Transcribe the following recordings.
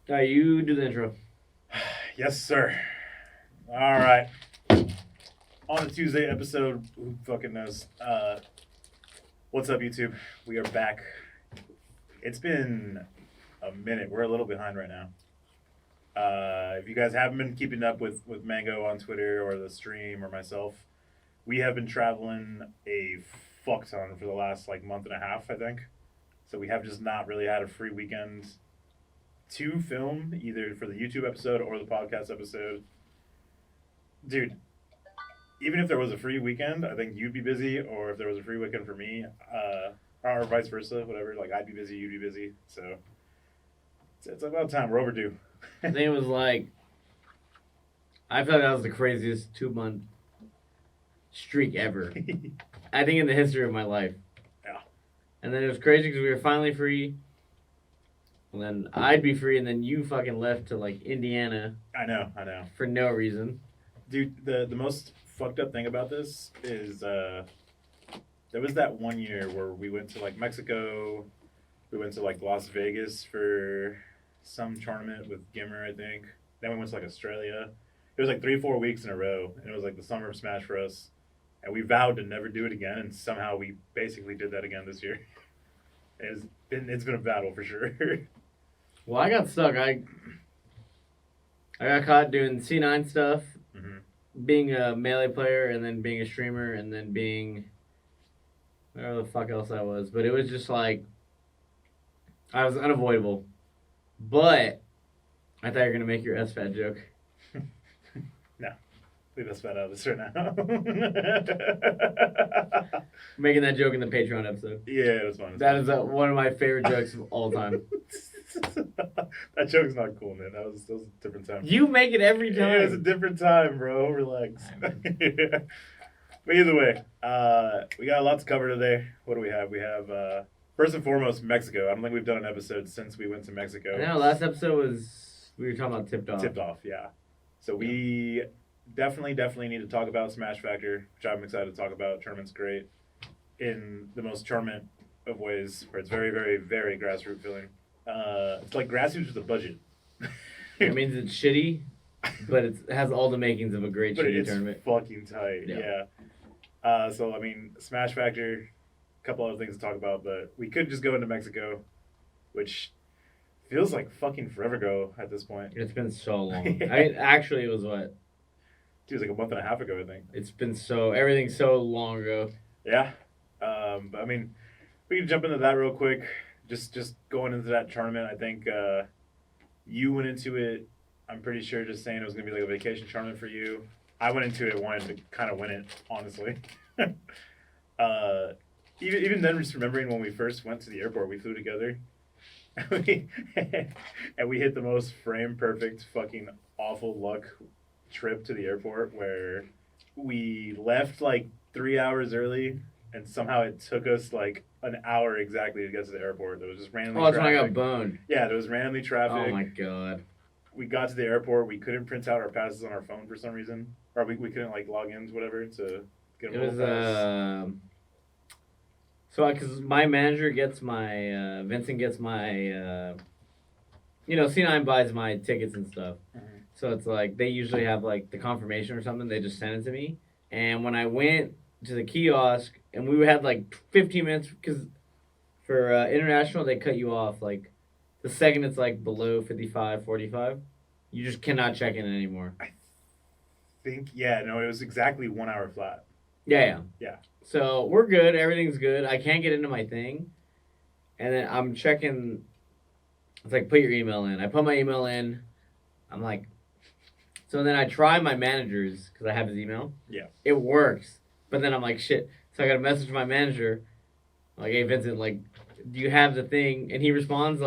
You do the intro. Yes, sir. All right. On the Tuesday episode, who fucking knows? What's up, YouTube? We are back. It's been a minute. We're a little behind right now. If you guys haven't been keeping up with Mango on Twitter or the stream or myself, we have been traveling a fuck ton for the last month and a half, I think. So we have just not really had a free weekend to film either for the YouTube episode or the podcast episode. Dude, even if there was a free weekend, I think you'd be busy, or if there was a free weekend for me, or vice versa, whatever. Like I'd be busy, you'd be busy. So it's about time. We're overdue. I think it was I feel like that was the craziest 2 month streak ever. I think in the history of my life. Yeah. And then it was crazy because we were finally free. And then I'd be free, and then you fucking left to Indiana. I know. For no reason. Dude, the most fucked up thing about this is there was that one year where we went to Mexico, we went to Las Vegas for some tournament with Gimmer, I think. Then we went to Australia. It was 3-4 weeks in a row, and it was the summer of Smash for us. And we vowed to never do it again, and somehow we basically did that again this year. It's been a battle for sure. Well, I got stuck. I got caught doing C9 stuff, being a Melee player, and then being a streamer, and then being whatever the fuck else I was. But it was just I was unavoidable. But I thought you were going to make your SFAT joke. No. Leave us out of this right now. Making that joke in the Patreon episode. Yeah, it was fun. That is one of my favorite jokes of all time. That joke's not cool, man. That was a different time. You make it every time. It was a different time, bro. Relax. Yeah. But either way, we got a lot to cover today. What do we have? We have, first and foremost, Mexico. I don't think we've done an episode since we went to Mexico. No, last episode we were talking about Tipped Off. Tipped Off, yeah. So we definitely need to talk about Smash Factor, which I'm excited to talk about. Tournament's great in the most tournament of ways, where it's very, very, very grassroots feeling. It's like grassroots with a budget. It means it's shitty, but it has all the makings of a great shitty tournament. Fucking tight, yeah. So, I mean, Smash Factor, a couple other things to talk about, but we could just go into Mexico, which feels like fucking forever ago at this point. It's been so long. Yeah. Actually, it was what? Dude, it was a month and a half ago, I think. It's been everything's so long ago. Yeah. But I mean, we can jump into that real quick. Just going into that tournament, I think you went into it, I'm pretty sure, just saying it was going to be a vacation tournament for you. I went into it wanting to kind of win it, honestly. Even then, just remembering when we first went to the airport, we flew together. And we hit the most frame-perfect, fucking awful luck trip to the airport where we left 3 hours early, and somehow it took us an hour exactly to get to the airport. There was just randomly traffic. That's when I got boned. Yeah, there was randomly traffic. Oh my god. We got to the airport. We couldn't print out our passes on our phone for some reason, or we couldn't log in to whatever to get a It pass. So because my manager gets my Vincent gets my C9 buys my tickets and stuff. Mm-hmm. So it's they usually have the confirmation or something. They just send it to me. And when I went to the kiosk, and we had 15 minutes, because for international they cut you off the second it's below 55, 45, you just cannot check in anymore. I think it was exactly 1 hour flat. Yeah. So we're good. Everything's good. I can't get into my thing, and then I'm checking. It's put your email in. I put my email in. I'm so then I try my manager's because I have his email. Yeah. It works, but then I'm shit. So I got to message my manager, hey Vincent, do you have the thing? And he responds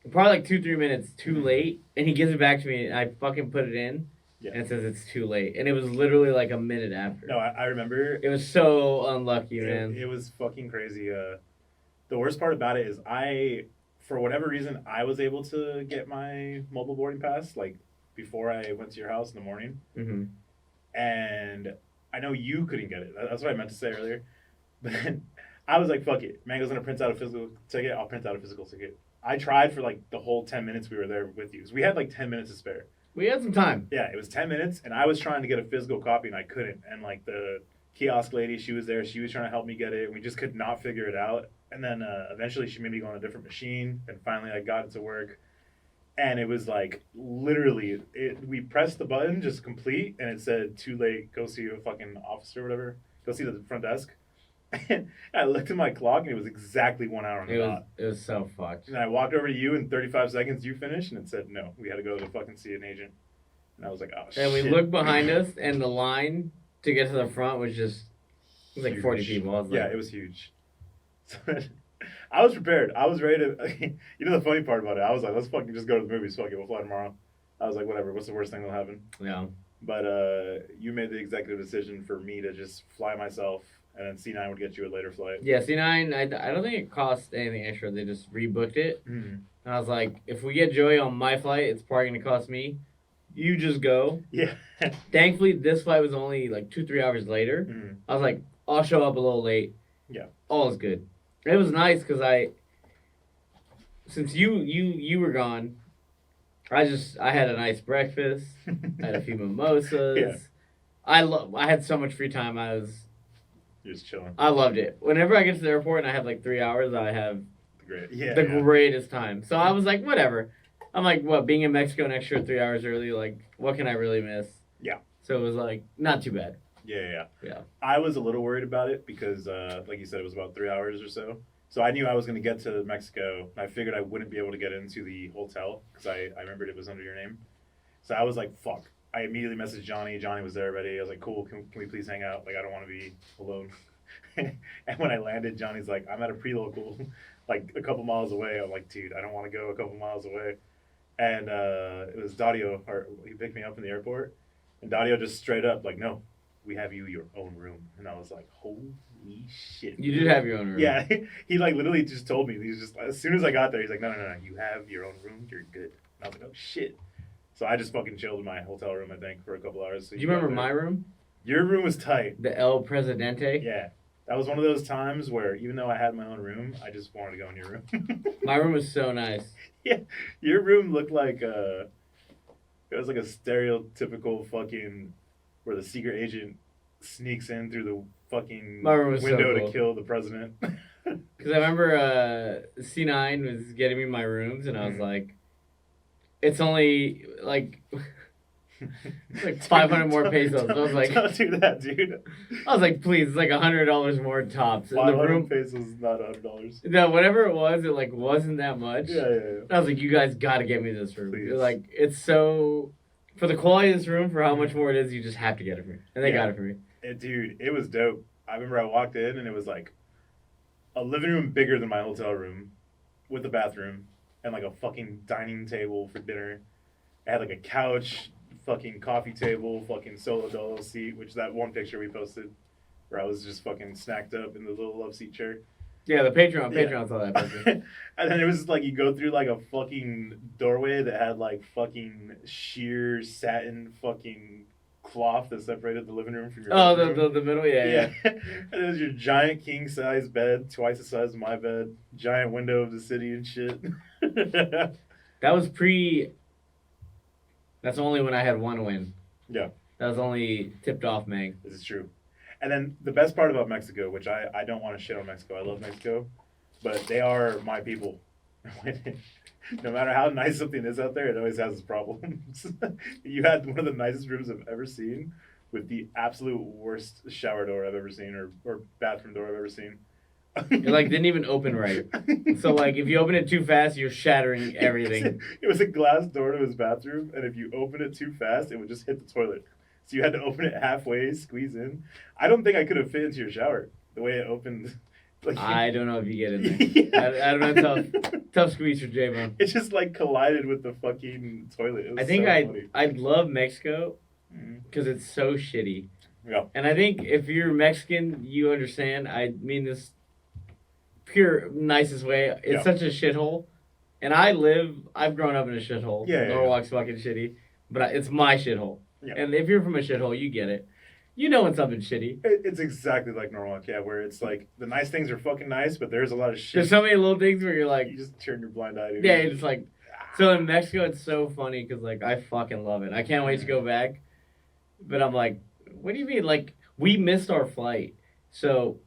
probably 2-3 minutes too late, and he gives it back to me, and I fucking put it in. Yeah. And it says it's too late. And it was literally a minute after. No, I remember. It was so unlucky, man. It was fucking crazy. The worst part about it is for whatever reason, I was able to get my mobile boarding pass, before I went to your house in the morning. Mm-hmm. And I know you couldn't get it. That's what I meant to say earlier. But then I was fuck it. Mango's going to print out a physical ticket. I'll print out a physical ticket. I tried for like the whole 10 minutes we were there with you. 'Cause we had like 10 minutes to spare. We had some time. Yeah, it was 10 minutes, and I was trying to get a physical copy, and I couldn't. And like the kiosk lady, she was there. She was trying to help me get it, and we just could not figure it out. And then eventually she made me go on a different machine, and finally I got it to work. And it was like literally, we pressed the button, just complete, and it said too late. Go see a fucking officer or whatever. Go see the front desk. And I looked at my clock, and it was exactly 1 hour on the dot. It was so fucked. And I walked over to you in 35 seconds. You finished, and it said no. We had to go to fucking see an agent. And I was like, oh shit. And we looked behind us, and the line to get to the front was just like Huge. 40 people. I was like, yeah, it was huge. So I was prepared. I was ready to. You know the funny part about it? I was like, let's fucking just go to the movies. Fuck it, we'll fly tomorrow. I was like, whatever. What's the worst thing that'll happen? yeah. But you made the executive decision for me to just fly myself, and then C9 would get you a later flight. Yeah, C9, I don't think it cost anything extra. They just rebooked it. Mm-hmm. And I was like, if we get Joey on my flight, it's probably going to cost me. You just go. Yeah. Thankfully, this flight was only like 2-3 hours later. Mm-hmm. I was like, I'll show up a little late. Yeah. All is good. It was nice because since you were gone, I had a nice breakfast. I had a few mimosas. Yeah. I had so much free time. You're just chilling. I loved it. Whenever I get to the airport and I have like 3 hours, I have Great. Yeah. the greatest time. So I was like, whatever. I'm like, what, being in Mexico an extra 3 hours early, like, what can I really miss? Yeah. So it was like, not too bad. Yeah. Yeah. I was a little worried about it because, like you said, it was about 3 hours or so. So I knew I was going to get to Mexico. I figured I wouldn't be able to get into the hotel because I remembered it was under your name. So I was like, fuck. I immediately messaged Johnny. Johnny was there already. I was like, cool, can we please hang out? Like, I don't want to be alone. And when I landed, Johnny's like, I'm at a pre-local, like, a couple miles away. I'm like, dude, I don't want to go a couple miles away. And it was Dario, he picked me up in the airport. And Dario just straight up, like, no, we have your own room. And I was like, holy shit. You did have your own room. Yeah, he like literally just told me. He's just, as soon as I got there, he's like, no, you have your own room. You're good. And I was like, oh, shit. So I just fucking chilled in my hotel room, I think, for a couple hours. So Do you remember my room? Your room was tight. The El Presidente? Yeah. That was one of those times where even though I had my own room, I just wanted to go in your room. My room was so nice. Yeah. Your room looked like it was like a stereotypical fucking where the secret agent sneaks in through the fucking window so cool. to kill the president. Because I remember C9 was getting me my rooms, and I was like, it's only like 500 more pesos. I was like, don't do that, dude. I was like, please, it's like $100 more tops. And the 500 room, pesos is not $100. no, whatever it was, it like wasn't that much. Yeah. I was like, you guys got to get me this room. Please. Like, it's so, for the quality of this room, for how much more it is, you just have to get it for me. And they got it for me. Dude, it was dope. I remember I walked in and it was like a living room bigger than my hotel room with a bathroom and like a fucking dining table for dinner. It had like a couch, fucking coffee table, fucking solo dolo seat, which that one picture we posted where I was just fucking snacked up in the little love seat chair. Yeah, the Patreon saw that picture. And then it was just like you go through like a fucking doorway that had like fucking sheer satin fucking cloth that separated the living room from your bedroom. the middle, yeah. And it was your giant king size bed, twice the size of my bed, giant window of the city and shit. That was that's only when I had one win. Yeah. That was only tipped off Meg. This is true. And then the best part about Mexico, which I don't want to shit on Mexico. I love Mexico, but they are my people. No matter how nice something is out there, it always has its problems. You had one of the nicest rooms I've ever seen with the absolute worst shower door I've ever seen or bathroom door I've ever seen. It like didn't even open right. So like if you open it too fast, you're shattering everything. It was a glass door to his bathroom, and if you open it too fast, it would just hit the toilet. So you had to open it halfway, squeeze in. I don't think I could have fit into your shower the way it opened. Like, I don't know if you get in there. Yeah. I don't know. Tough squeeze for J-Bone. It just like collided with the fucking toilet. It was I think so funny. I love Mexico because it's so shitty. Yeah. And I think if you're Mexican, you understand. I mean this pure nicest way. It's such a shithole. And I've grown up in a shithole. Yeah. Norwalk's fucking shitty. But it's my shithole. Yeah. And if you're from a shithole, you get it. You know when something's shitty. It's exactly like normal, yeah, where it's like the nice things are fucking nice, but there's a lot of shit. There's so many little things where you're like, you just turn your blind eye to. Yeah, you're just like. So in Mexico, it's so funny because like I fucking love it. I can't wait to go back, but I'm like, what do you mean? Like we missed our flight, so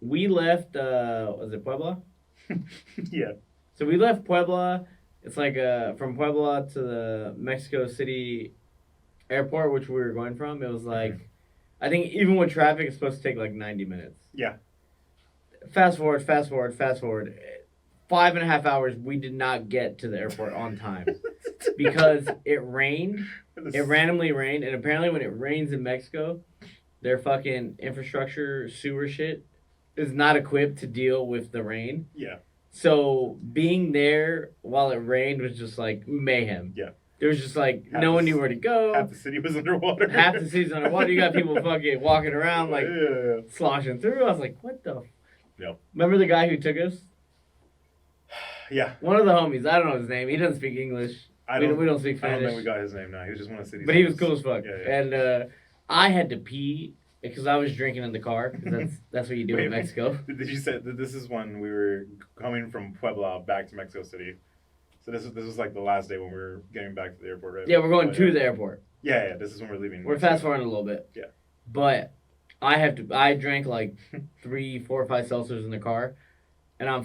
we left. Was it Puebla? Yeah. So we left Puebla. It's like from Puebla to the Mexico City airport, which we were going from. It was like, I think even with traffic, it's supposed to take like 90 minutes. Yeah. Fast forward. 5.5 hours, we did not get to the airport on time because it rained. It randomly rained, and apparently when it rains in Mexico, their fucking infrastructure sewer shit is not equipped to deal with the rain. Yeah. So being there while it rained was just like mayhem. Yeah. There was just like no one knew where to go. Half the city was underwater. Half the city's underwater. You got people fucking walking around like sloshing through. I was like, what the? Yep. Remember the guy who took us? Yeah. One of the homies. I don't know his name. He doesn't speak English. We don't speak Spanish. I don't think we got his name now. He was just one of the city's But he was cool as fuck. Yeah. And I had to pee because I was drinking in the car. That's what you do in Mexico. Did you say that this is when we were coming from Puebla back to Mexico City? So this was like the last day when we were getting back to the airport, right? Yeah, we're going to the airport. Yeah. This is when we're leaving. We're fast forwarding a little bit. Yeah. But I drank like 3, 4, 5 seltzers in the car, and I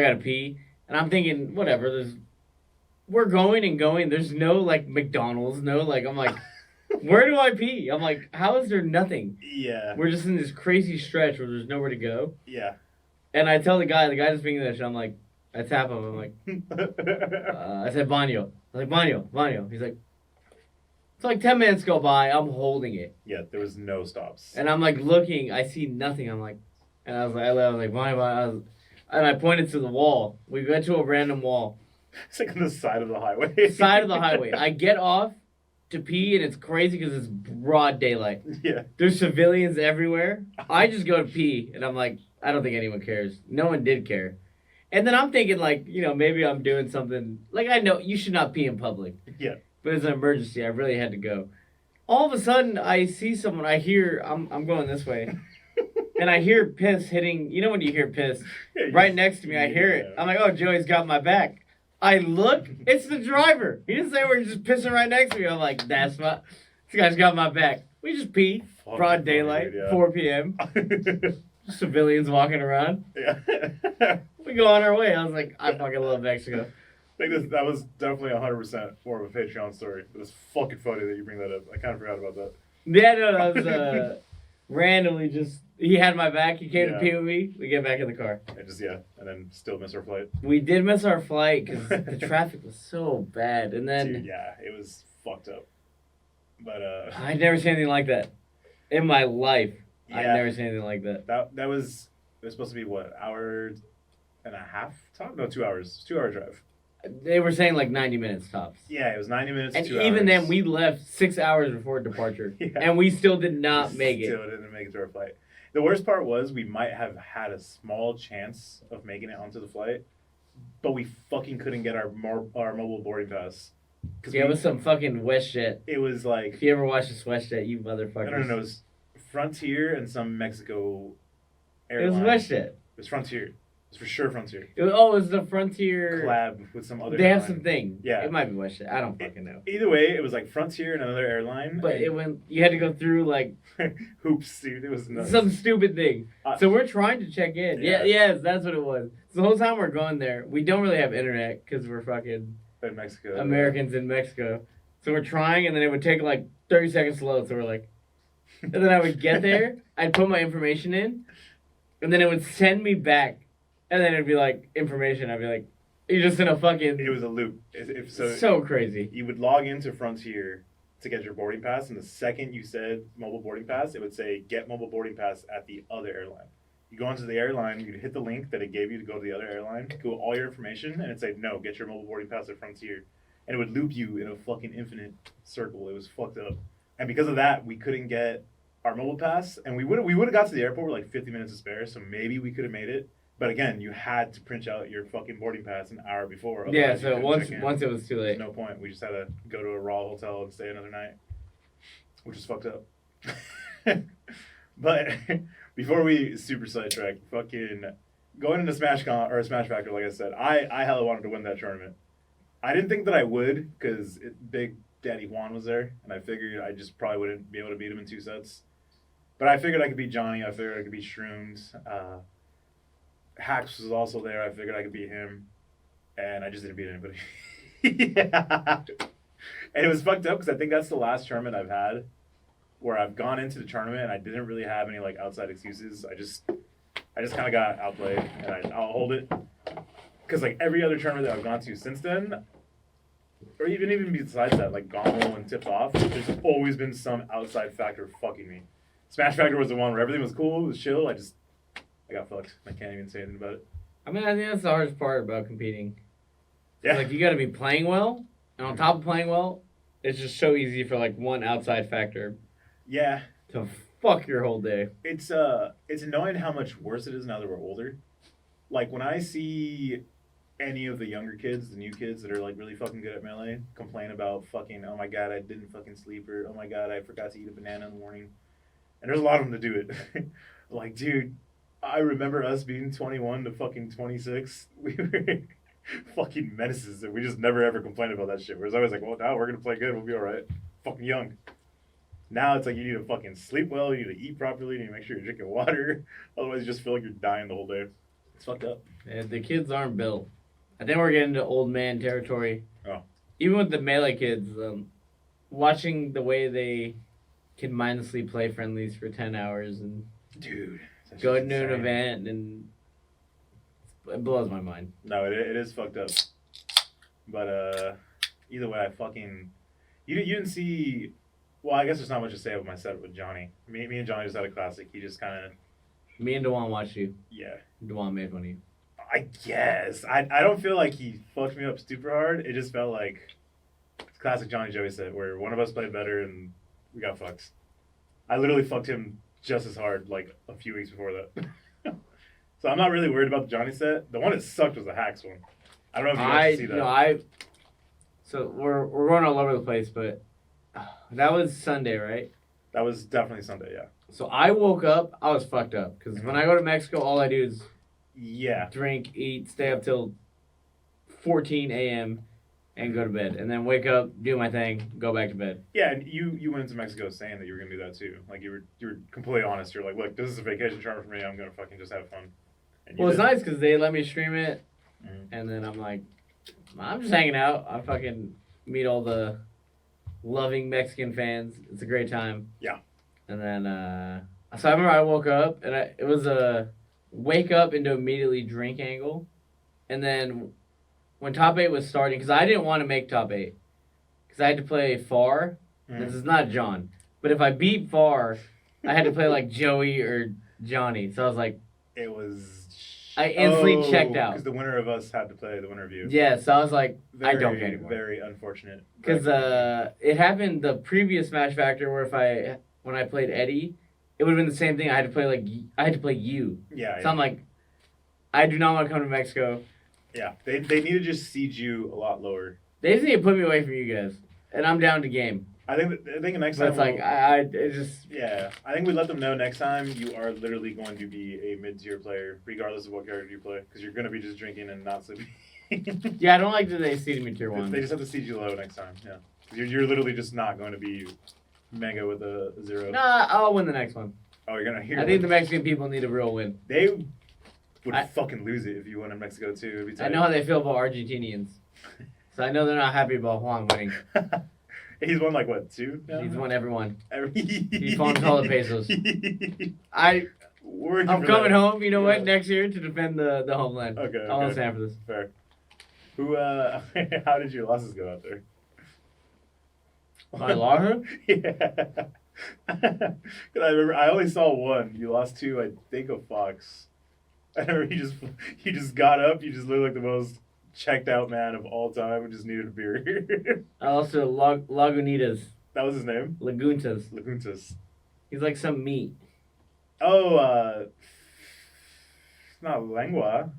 gotta pee. And I'm thinking, whatever, we're going. There's no, like, McDonald's, I'm like, where do I pee? I'm like, how is there nothing? Yeah. We're just in this crazy stretch where there's nowhere to go. Yeah. And I tell the guy doesn't speak English, I'm like, I tap him, I'm like, I said, baño. I was like, baño. He's like, it's like 10 minutes go by, I'm holding it. Yeah, there was no stops. And I'm like looking, I see nothing, I'm like, and I was like, baño. And I pointed to the wall. We went to a random wall. It's like on the side of the highway. Side of the highway. I get off to pee, and it's crazy because it's broad daylight. Yeah. There's civilians everywhere. I just go to pee, and I'm like, I don't think anyone cares. No one did care. And then I'm thinking, like, maybe I'm doing something. Like, I know you should not pee in public. Yeah. But it's an emergency. I really had to go. All of a sudden, I see someone. I hear, I'm going this way. And I hear piss hitting, when you hear piss, right next to me, I hear it. I'm like, oh, Joey's got my back. I look, it's the driver. He didn't say we're just pissing right next to me. I'm like, this guy's got my back. We just pee, broad daylight, 4 p.m. Civilians walking around. Yeah. We go on our way. I was like, I fucking love Mexico. I think that was definitely 100% more of a Patreon story. It was fucking funny that you bring that up. I kind of forgot about that. Yeah, no, that was randomly just... He had my back. He came to pee with me. We get back in the car. And then still miss our flight. We did miss our flight because the traffic was so bad. And then... Dude, yeah, it was fucked up. But, I'd never seen anything like that. In my life, yeah, I'd never seen anything like that. That was... It was supposed to be, what, hour and a half? No, 2 hours. 2 hour drive. They were saying like 90 minutes tops. Yeah, it was 90 minutes and 2 hours. Even then, we left 6 hours before departure. Yeah. And we still did not make it. Still didn't make it to our flight. The worst part was we might have had a small chance of making it onto the flight, but we fucking couldn't get our mobile boarding pass. Yeah, it was some fucking WestJet. It was like... If you ever watched this WestJet, you motherfuckers. No. It was Frontier and some Mexico airline. It was WestJet. It was Frontier. It's for sure Frontier. It was the Frontier... collab with some other They airline. have some thing. Yeah. It might be WestJet. I don't fucking know. Either way, it was like Frontier and another airline. But you had to go through like... hoops, dude. It was nuts. Some stupid thing. So we're trying to check in. Yes, that's what it was. So the whole time we're going there, we don't really have internet because we're fucking... In Mexico. Americans in Mexico. So we're trying, and then it would take like 30 seconds to load. So we're like... And then I would get there, I'd put my information in, and then it would send me back. And then it'd be like, information. I'd be like, you're just in a fucking... It was a loop. So crazy. You would log into Frontier to get your boarding pass, and the second you said mobile boarding pass, it would say, get mobile boarding pass at the other airline. You go onto the airline, you hit the link that it gave you to go to the other airline, go all your information, and it'd say, no, get your mobile boarding pass at Frontier. And it would loop you in a fucking infinite circle. It was fucked up. And because of that, we couldn't get our mobile pass, and we would have got to the airport with like 50 minutes to spare, so maybe we could have made it. But again, you had to print out your fucking boarding pass an hour before. Yeah, so once it was too late. There's no point. We just had to go to a Raw hotel and stay another night, which is fucked up. But before we super sidetrack, fucking going into Smash Factor, like I said, I hella wanted to win that tournament. I didn't think that I would because Big Daddy Juan was there, and I figured I just probably wouldn't be able to beat him in 2 sets. But I figured I could beat Johnny. I figured I could beat Shrooms. Hax was also there. I figured I could beat him, and I just didn't beat anybody. Yeah. And it was fucked up because I think that's the last tournament I've had where I've gone into the tournament and I didn't really have any like outside excuses. I just kind of got outplayed, and I'll hold it because like every other tournament that I've gone to since then, or even besides that, like Gommel and Tipped Off, there's always been some outside factor fucking me. Smash Factor was the one where everything was cool, it was chill. I got fucked. I can't even say anything about it. I mean, I think that's the hardest part about competing. Yeah. Like, you got to be playing well, and on top of playing well, it's just so easy for like one outside factor. Yeah. To fuck your whole day. It's annoying how much worse it is now that we're older. Like when I see any of the younger kids, the new kids that are like really fucking good at Melee, complain about fucking, oh my god, I didn't fucking sleep, or oh my god, I forgot to eat a banana in the morning. And there's a lot of them to do it. Like, dude, I remember us being 21 to fucking 26. We were fucking menaces, and we just never ever complained about that shit. Whereas I was like, well, now we're gonna play good, we'll be alright. Fucking young. Now it's like you need to fucking sleep well, you need to eat properly, you need to make sure you're drinking water. Otherwise, you just feel like you're dying the whole day. It's fucked up. Yeah, the kids aren't built. I think we're getting into old man territory. Oh. Even with the Melee kids, watching the way they can mindlessly play friendlies for 10 hours and dude, go to an event, and it blows my mind. No, it is fucked up. But either way, I fucking you didn't see. Well, I guess there's not much to say about my set with Johnny. Me and Johnny just had a classic. He just kind of. Me and Dewan watched you. Yeah. Dewan made fun of you. I guess I don't feel like he fucked me up super hard. It just felt like it's classic Johnny Joey set where one of us played better and we got fucked. I literally fucked him just as hard like a few weeks before that. So I'm not really worried about the Johnny set. The one that sucked was the Hacks one. I don't know if you guys see that. No, so we're going all over the place, but that was Sunday, right? That was definitely Sunday, yeah. So I woke up, I was fucked up because when I go to Mexico, all I do is drink, eat, stay up till 14 a.m. and go to bed, and then wake up, do my thing, go back to bed. Yeah, and you went into Mexico saying that you were gonna do that too. Like you were completely honest. You're like, look, this is a vacation charter for me. I'm gonna fucking just have fun. Well, it's nice because they let me stream it, and then I'm like, I'm just hanging out. I fucking meet all the loving Mexican fans. It's a great time. Yeah. And then, so I remember I woke up, and it was a wake up into immediately drink angle. And then when top 8 was starting, because I didn't want to make top 8, because I had to play Far. This is not John. But if I beat Far, I had to play like Joey or Johnny. So I was like, I instantly checked out. Because the winner of us had to play the winner of you. Yeah, so I was like, I don't care anymore. Very unfortunate. Because it happened the previous Smash Factor where when I played Eddie, it would have been the same thing. I had to play you. Yeah. So I'm like, I do not want to come to Mexico. Yeah, they need to just siege you a lot lower. They just need to put me away from you guys, and I'm down to game. I think next but time. It's just. Yeah, I think we let them know next time you are literally going to be a mid-tier player, regardless of what character you play, because you're going to be just drinking and not sleeping. Yeah, I don't like that they seeded me tier 1. They just have to siege you low next time. Yeah, you're literally just not going to be mega with a 0. Nah, I'll win the next one. Oh, you're gonna hear. I think the Mexican people need a real win. They would fucking lose it if you won in Mexico too. It'd be tight. I know how they feel about Argentinians, so I know they're not happy about Juan winning. He's won like what, 2? Now? He's won everyone. He's won all the pesos. I'm coming home. You know what? Next year to defend the homeland. Okay. I want to stand for this. Fair. Who? How did your losses go out there? My losses? Yeah. Cause I remember I only saw one. You lost 2, I think, of Fox. I remember you just got up. You just looked like the most checked out man of all time and just needed a beer. I also Lagunitas. That was his name? Laguntas. He's like some meat. Oh, it's not Lengua.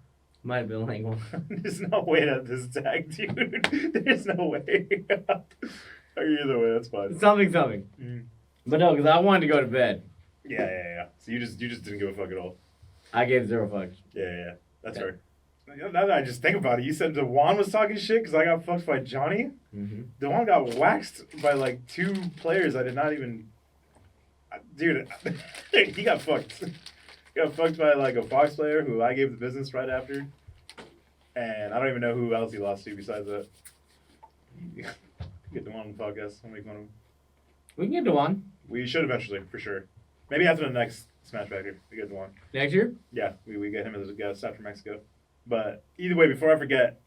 Might have been Lengua. There's no way that this tag, dude. There's no way. Either way, that's fine. Something. But no, because I wanted to go to bed. Yeah. So you just didn't give a fuck at all. I gave 0 fucks. Yeah. That's Okay. fair. Now that I just think about it, you said Dewan was talking shit because I got fucked by Johnny. Mm-hmm. Dewan got waxed by like 2 players I did not even. Dude, he got fucked. He got fucked by like a Fox player who I gave the business right after. And I don't even know who else he lost to besides that. Get Dewan on the podcast. I'll make one of him. We can get to one We should eventually, for sure. Maybe after the next Smash Factor, we get Dewan. next year. Yeah, we get him as a guest after Mexico. But either way, before I forget,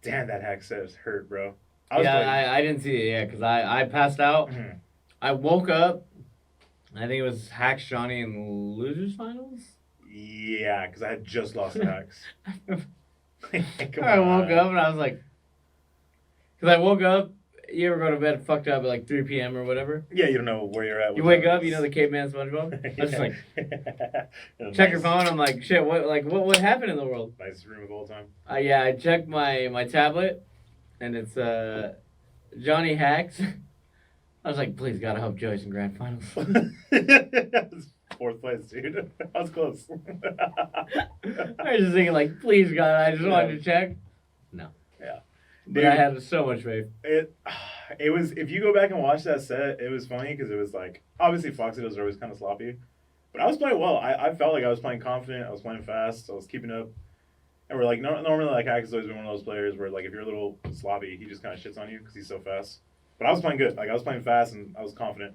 damn, that hack says hurt, bro. I didn't see it. Yeah, because I passed out. Mhm. I woke up. I think it was Hacks Johnny in losers finals. Yeah, because I had just lost to hacks. Come I woke on. up and I was like, because I woke up. You ever go to bed fucked up at like 3 p.m. or whatever? Yeah, you don't know where you're at. You wake up, you know the caveman SpongeBob. I was just like, check your phone. I'm like, shit. What happened in the world? Nice room of all time. Yeah, I checked my tablet, and it's Johnny Hacks. I was like, please God, I hope Joey's in grand finals. 4th place, dude. I was close. I was just thinking like, please God, I just wanted to check. No. Yeah. But I had so much faith. It was, if you go back and watch that set, it was funny because it was like, obviously Foxitos are always kind of sloppy, but I was playing well. I felt like I was playing confident. I was playing fast. I was keeping up. And we're like, normally like Hack has always been one of those players where like if you're a little sloppy, he just kind of shits on you because he's so fast. But I was playing good. Like I was playing fast and I was confident.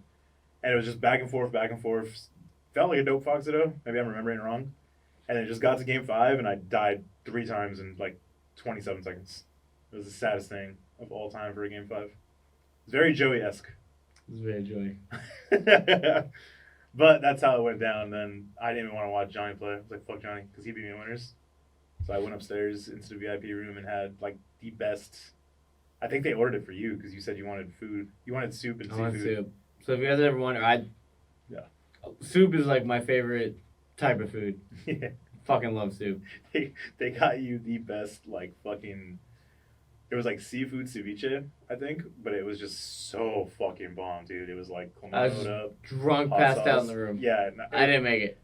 And it was just back and forth. Felt like a dope Foxito. Maybe I'm remembering it wrong. And it just got to game 5 and I died 3 times in like 27 seconds. It was the saddest thing of all time for a game 5. It's very Joey-esque. It's very Joey. But that's how it went down. Then I didn't even want to watch Johnny play. I was like, fuck Johnny, because he beat me in winners. So I went upstairs into the VIP room and had like the best. I think they ordered it for you because you said you wanted food. You wanted soup and I want seafood. soup. So if you guys ever wonder, soup is like my favorite type of food. Yeah. Fucking love soup. They got you the best like fucking. It was like seafood ceviche, I think, but it was just so fucking bomb, dude. It was like I was clamato up, drunk, hot passed sauce. out in the room. Yeah, I didn't make it.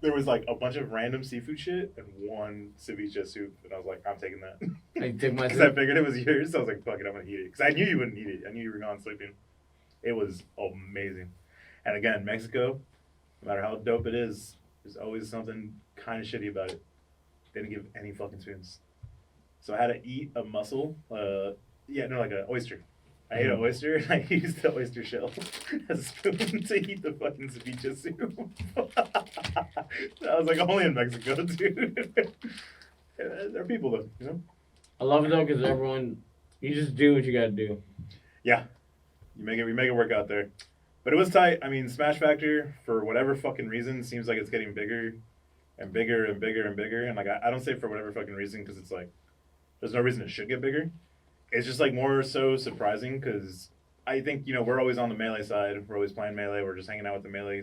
There was like a bunch of random seafood shit and one ceviche soup, and I was like, I'm taking that. I took my Because I soup. figured it was yours, so I was like, fuck it, I'm gonna eat it. Because I knew you wouldn't eat it. I knew you were gone sleeping. It was amazing. And again, Mexico, no matter how dope it is, there's always something kind of shitty about it. They didn't give any fucking spoons. So I had to eat a mussel. Like an oyster. I ate an oyster and I used the oyster shell as a spoon to eat the fucking ceviche soup. I was like, only in Mexico, dude. They're people though, you know? I love it though because everyone, you just do what you gotta do. Yeah. We make it work out there. But it was tight. I mean, Smash Factor, for whatever fucking reason, seems like it's getting bigger and bigger and bigger and bigger. And like I don't say for whatever fucking reason because it's like there's no reason it should get bigger. It's just like more so surprising because I think, we're always on the Melee side. We're always playing Melee. We're just hanging out with the Melee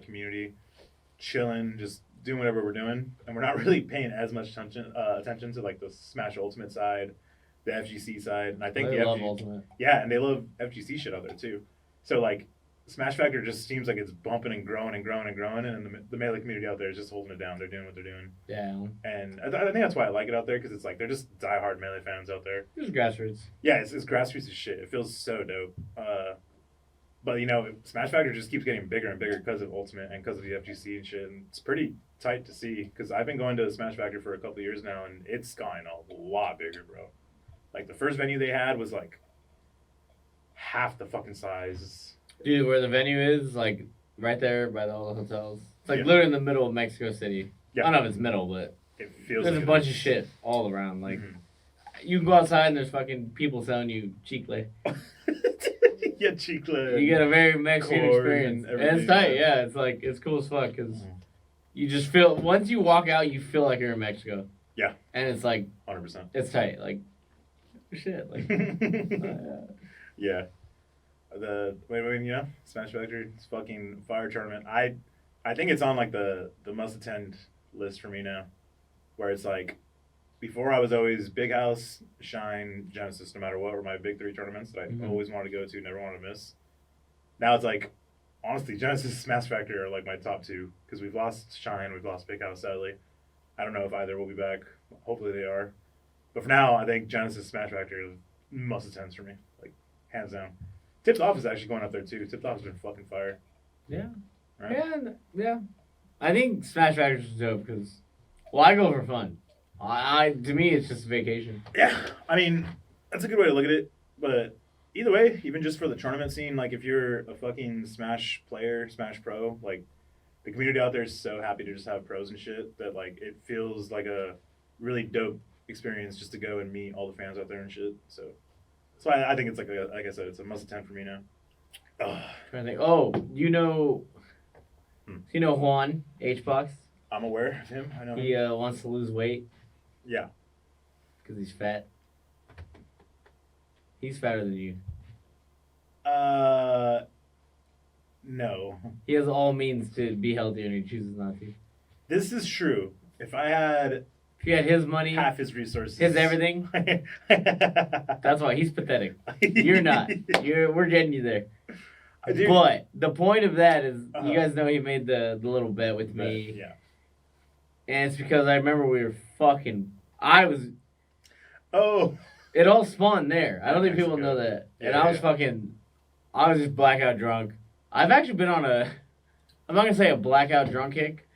community, chilling, just doing whatever we're doing. And we're not really paying as much attention to like the Smash Ultimate side, the FGC side. And I think I love Ultimate. Yeah, and they love FGC shit out there too. So like Smash Factor just seems like it's bumping and growing and growing and growing, and the Melee community out there is just holding it down. They're doing what they're doing. Yeah. And I think that's why I like it out there, because it's like they're just diehard Melee fans out there. Just grassroots. Yeah, it's grassroots as shit. It feels so dope. But Smash Factor just keeps getting bigger and bigger because of Ultimate and because of the FGC and shit. And it's pretty tight to see, because I've been going to Smash Factor for a couple of years now, and it's gotten a lot bigger, bro. Like the first venue they had was like half the fucking size. Dude, where the venue is, like, right there by all the hotels. It's like Yeah. literally in the middle of Mexico City. Yeah. I don't know if it's middle, but It feels there's like a bunch of shit all around. Like, you can go outside and there's fucking people selling you chicle. Yeah, chicle. You get a very Mexican corn experience. and And it's everything, tight, yeah. yeah. It's like, it's cool as fuck because you just feel, once you walk out, you feel like you're in Mexico. Yeah. And it's like, 100%. it's tight. Like, shit. Like, Yeah. Smash Factor, it's fucking fire tournament. I think it's on like the must attend list for me now, where it's like, before I was always Big House, Shine, Genesis, no matter what, were my big 3 tournaments that I always wanted to go to, never wanted to miss. Now it's like honestly, Genesis and Smash Factory are like my top two because we've lost Shine, we've lost Big House, sadly. I don't know if either will be back. Hopefully they are. But for now, I think Genesis Smash Factory is must attends for me, like hands down. Tipped Off is actually going up there too. Tipped Off has been fucking fire. Yeah. Right? Yeah. I think Smash Factory's dope because, well, I go for fun. To me, it's just a vacation. Yeah, I mean, that's a good way to look at it. But either way, even just for the tournament scene, like if you're a fucking Smash player, Smash Pro, like the community out there is so happy to just have pros and shit that like it feels like a really dope experience just to go and meet all the fans out there and shit. So I think it's like I said, it's a must attend for me now. Ugh. Trying to think. Oh, you know Juan H-Box? I'm aware of him. I know He him. wants to lose weight Yeah. because he's fat. He's fatter than you. No. He has all means to be healthier and he chooses not to. This is true. If I had If you had his money, half his resources, his everything, that's why he's pathetic. You're not. We're getting you there. But the point of that is, you guys know he made the little bet with me. Yeah. And it's because I remember we were fucking. Oh. It all spawned there. I don't think That's people good. know that. Yeah, And I was just blackout drunk. I've actually been on I'm not going to say a blackout drunk kick,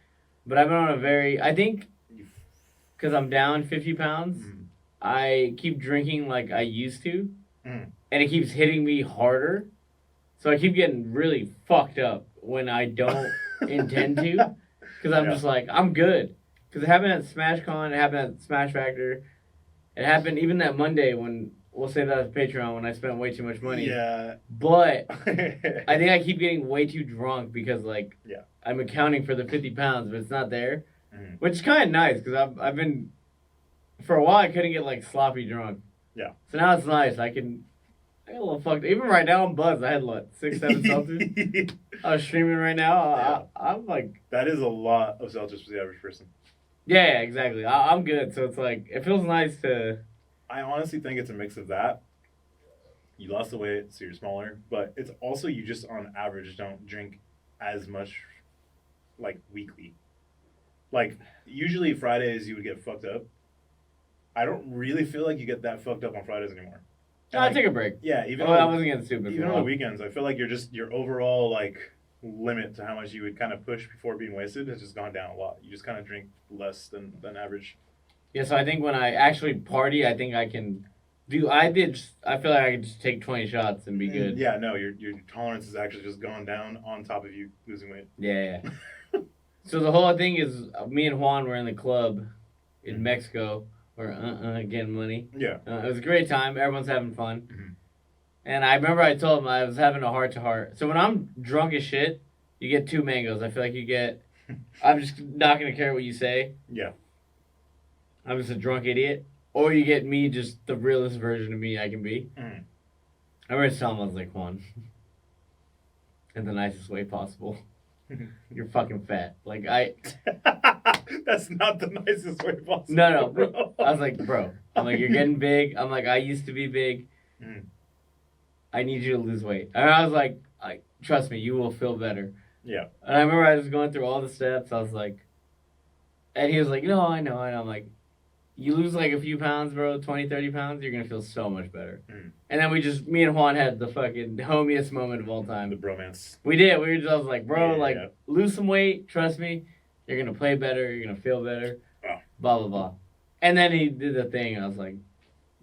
but I've been on I think, because I'm down 50 pounds, I keep drinking like I used to, and it keeps hitting me harder. So I keep getting really fucked up when I don't intend to, because I'm just like, I'm good. Because it happened at SmashCon, it happened at Smash Factor, it happened even that Monday when, we'll say that as Patreon, when I spent way too much money. Yeah. But I think I keep getting way too drunk because, like, I'm accounting for the 50 pounds, but it's not there. Which is kind of nice, because I've been, for a while, I couldn't get, like, sloppy drunk. Yeah. So now it's nice. I got a little fucked. Even right now, I'm buzzed. I had, what, 6, 7 seltzers? I was streaming right now. I'm like... That is a lot of seltzers for the average person. Yeah, exactly. I'm good. So it's like, it feels nice to... I honestly think it's a mix of that. You lost the weight, so you're smaller. But it's also you just, on average, don't drink as much, like, weekly. Like, usually Fridays you would get fucked up. I don't really feel like you get that fucked up on Fridays anymore. No, I take a break. Yeah, even I wasn't getting stupid. Even on the weekends, I feel like your overall, like, limit to how much you would kind of push before being wasted has just gone down a lot. You just kind of drink less than average. Yeah, so I think when I actually party, I think I can do. I feel like I can just take 20 shots and be good. Yeah, no, your tolerance has actually just gone down on top of you losing weight. Yeah. So the whole thing is, me and Juan were in the club in Mexico, or getting money. Yeah. It was a great time. Everyone's having fun. Mm-hmm. And I remember I told him I was having a heart-to-heart. So when I'm drunk as shit, you get 2 mangoes. I feel like you get... I'm just not going to care what you say. Yeah. I'm just a drunk idiot. Or you get me, just the realest version of me I can be. Mm. I remember telling him, I was like, Juan, in the nicest way possible, you're fucking fat. Like, That's not the nicest way possible. No. Bro. I was like, bro. I'm like, you're getting big. I'm like, I used to be big. Mm. I need you to lose weight. And I was like, trust me, you will feel better. Yeah. And I remember I was going through all the steps. I was like, and he was like, no, I know. I'm like, you lose like a few pounds, bro, 20, 30 pounds, you're going to feel so much better. Mm. And then me and Juan had the fucking homiest moment of all time. The bromance. We did. I was like, bro, lose some weight. Trust me. You're going to play better. You're going to feel better. Oh. Blah, blah, blah. And then he did the thing, and I was like...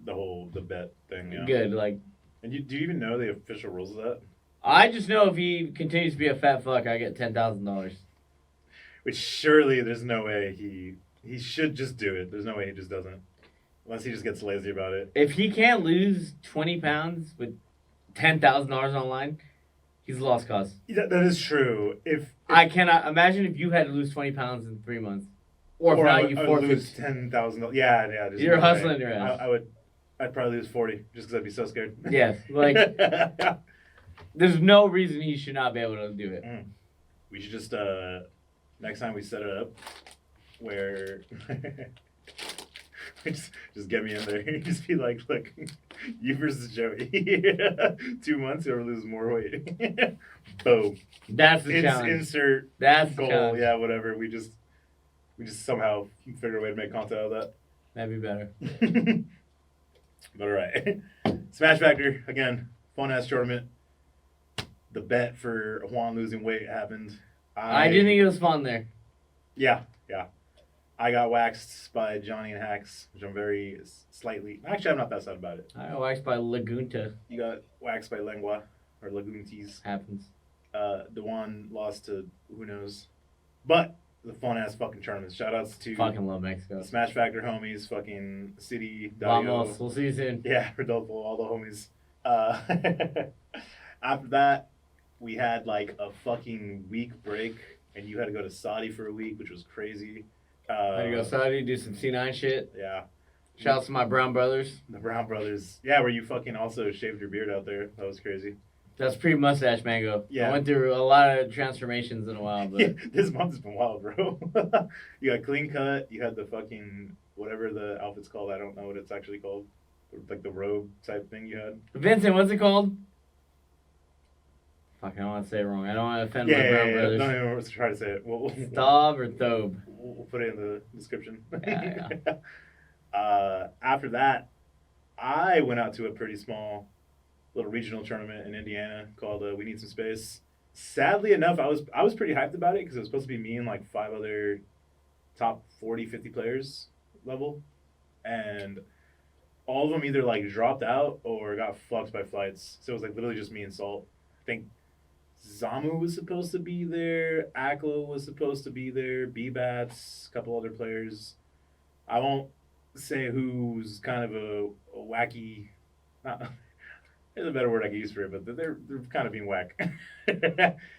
The bet thing, yeah. Good, like... And do you even know the official rules of that? I just know if he continues to be a fat fuck, I get $10,000. Which surely there's no way he should just do it. There's no way he just doesn't. Unless he just gets lazy about it. If he can't lose 20 pounds with $10,000 online, he's lost cause. That is true. If I cannot imagine if you had to lose 20 pounds in 3 months. Or if not, you forfeit. lose $10,000. Yeah. You're hustling your ass. I'd probably lose 40 just because I'd be so scared. Yes, like there's no reason he should not be able to do it. We should just next time we set it up, where just get me in there. Just be like, look, you versus Joey. 2 months, whoever loses more weight. Boom. That's the challenge. Insert That's the goal. challenge. Yeah, whatever. We just somehow figure a way to make content out of That'd be better. that. But all right, Smash Factor again, fun ass tournament. The bet for Juan losing weight happened. I didn't think it was fun there. Yeah. I got waxed by Johnny and Hacks, which I'm very slightly. Actually, I'm not that sad about it. I got waxed by Lagunta. You got waxed by Lengua or Laguntis. Happens. Dewan lost to who knows, but the fun ass fucking tournaments. Shout outs to Fucking love Mexico. Smash Factor homies, fucking City, Vamos. Dario. We'll see you soon. Yeah, Rodolfo, all the homies. After that, we had like a fucking week break, and you had to go to Saudi for a week, which was crazy. I had to go Saudi, do some C9 shit. Yeah. Shout out to my Brown brothers. The Brown brothers. Yeah, where you fucking also shaved your beard out there. That was crazy. That's pre-mustache mango. Yeah. I went through a lot of transformations in a while, but Yeah, this month has been wild, bro. You got clean cut. You had the fucking, whatever the outfit's called. I don't know what it's actually called. Like the robe type thing you had. Vincent, what's it called? Fuck, I don't want to say it wrong. I don't want to offend my Brown brothers. Don't even try to say it. Staub or Thobe? We'll put it in the description. Yeah. After that, I went out to a pretty small little regional tournament in Indiana called We Need Some Space. Sadly enough, I was pretty hyped about it because it was supposed to be me and like 5 other top 40, 50 players level. And all of them either like dropped out or got fucked by flights. So it was like literally just me and Salt. I think Zamu was supposed to be there. Aklo was supposed to be there. B-Bats, a couple other players. I won't say who's kind of a wacky. There's a better word I could use for it, but they're kind of being whack.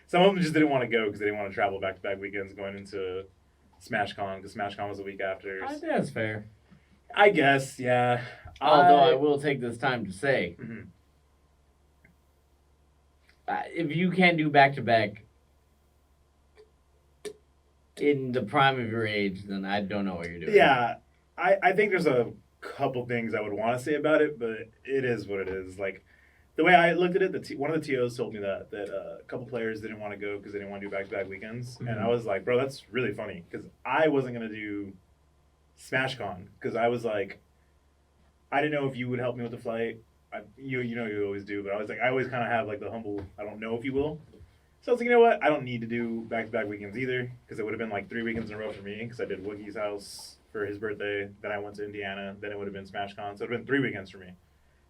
Some of them just didn't want to go because they didn't want to travel back-to-back weekends going into SmashCon because SmashCon was the week after. I think that's fair. I guess, yeah. Although I will take this time to say, Mhm. If you can't do back-to-back in the prime of your age, then I don't know what you're doing. Yeah, I think there's a couple things I would want to say about it, but it is what it is. Like, the way I looked at it, one of the TOs told me that a couple players didn't want to go because they didn't want to do back-to-back weekends. Mm-hmm. And I was like, bro, that's really funny because I wasn't going to do SmashCon because I was like, I didn't know if you would help me with the flight. You know you always do, but I was like, I always kind of have like the humble, I don't know if you will. So I was like, you know what? I don't need to do back-to-back weekends either because it would have been like 3 weekends in a row for me because I did Woogie's house for his birthday, then I went to Indiana, then it would have been SmashCon, so it would have been 3 weekends for me.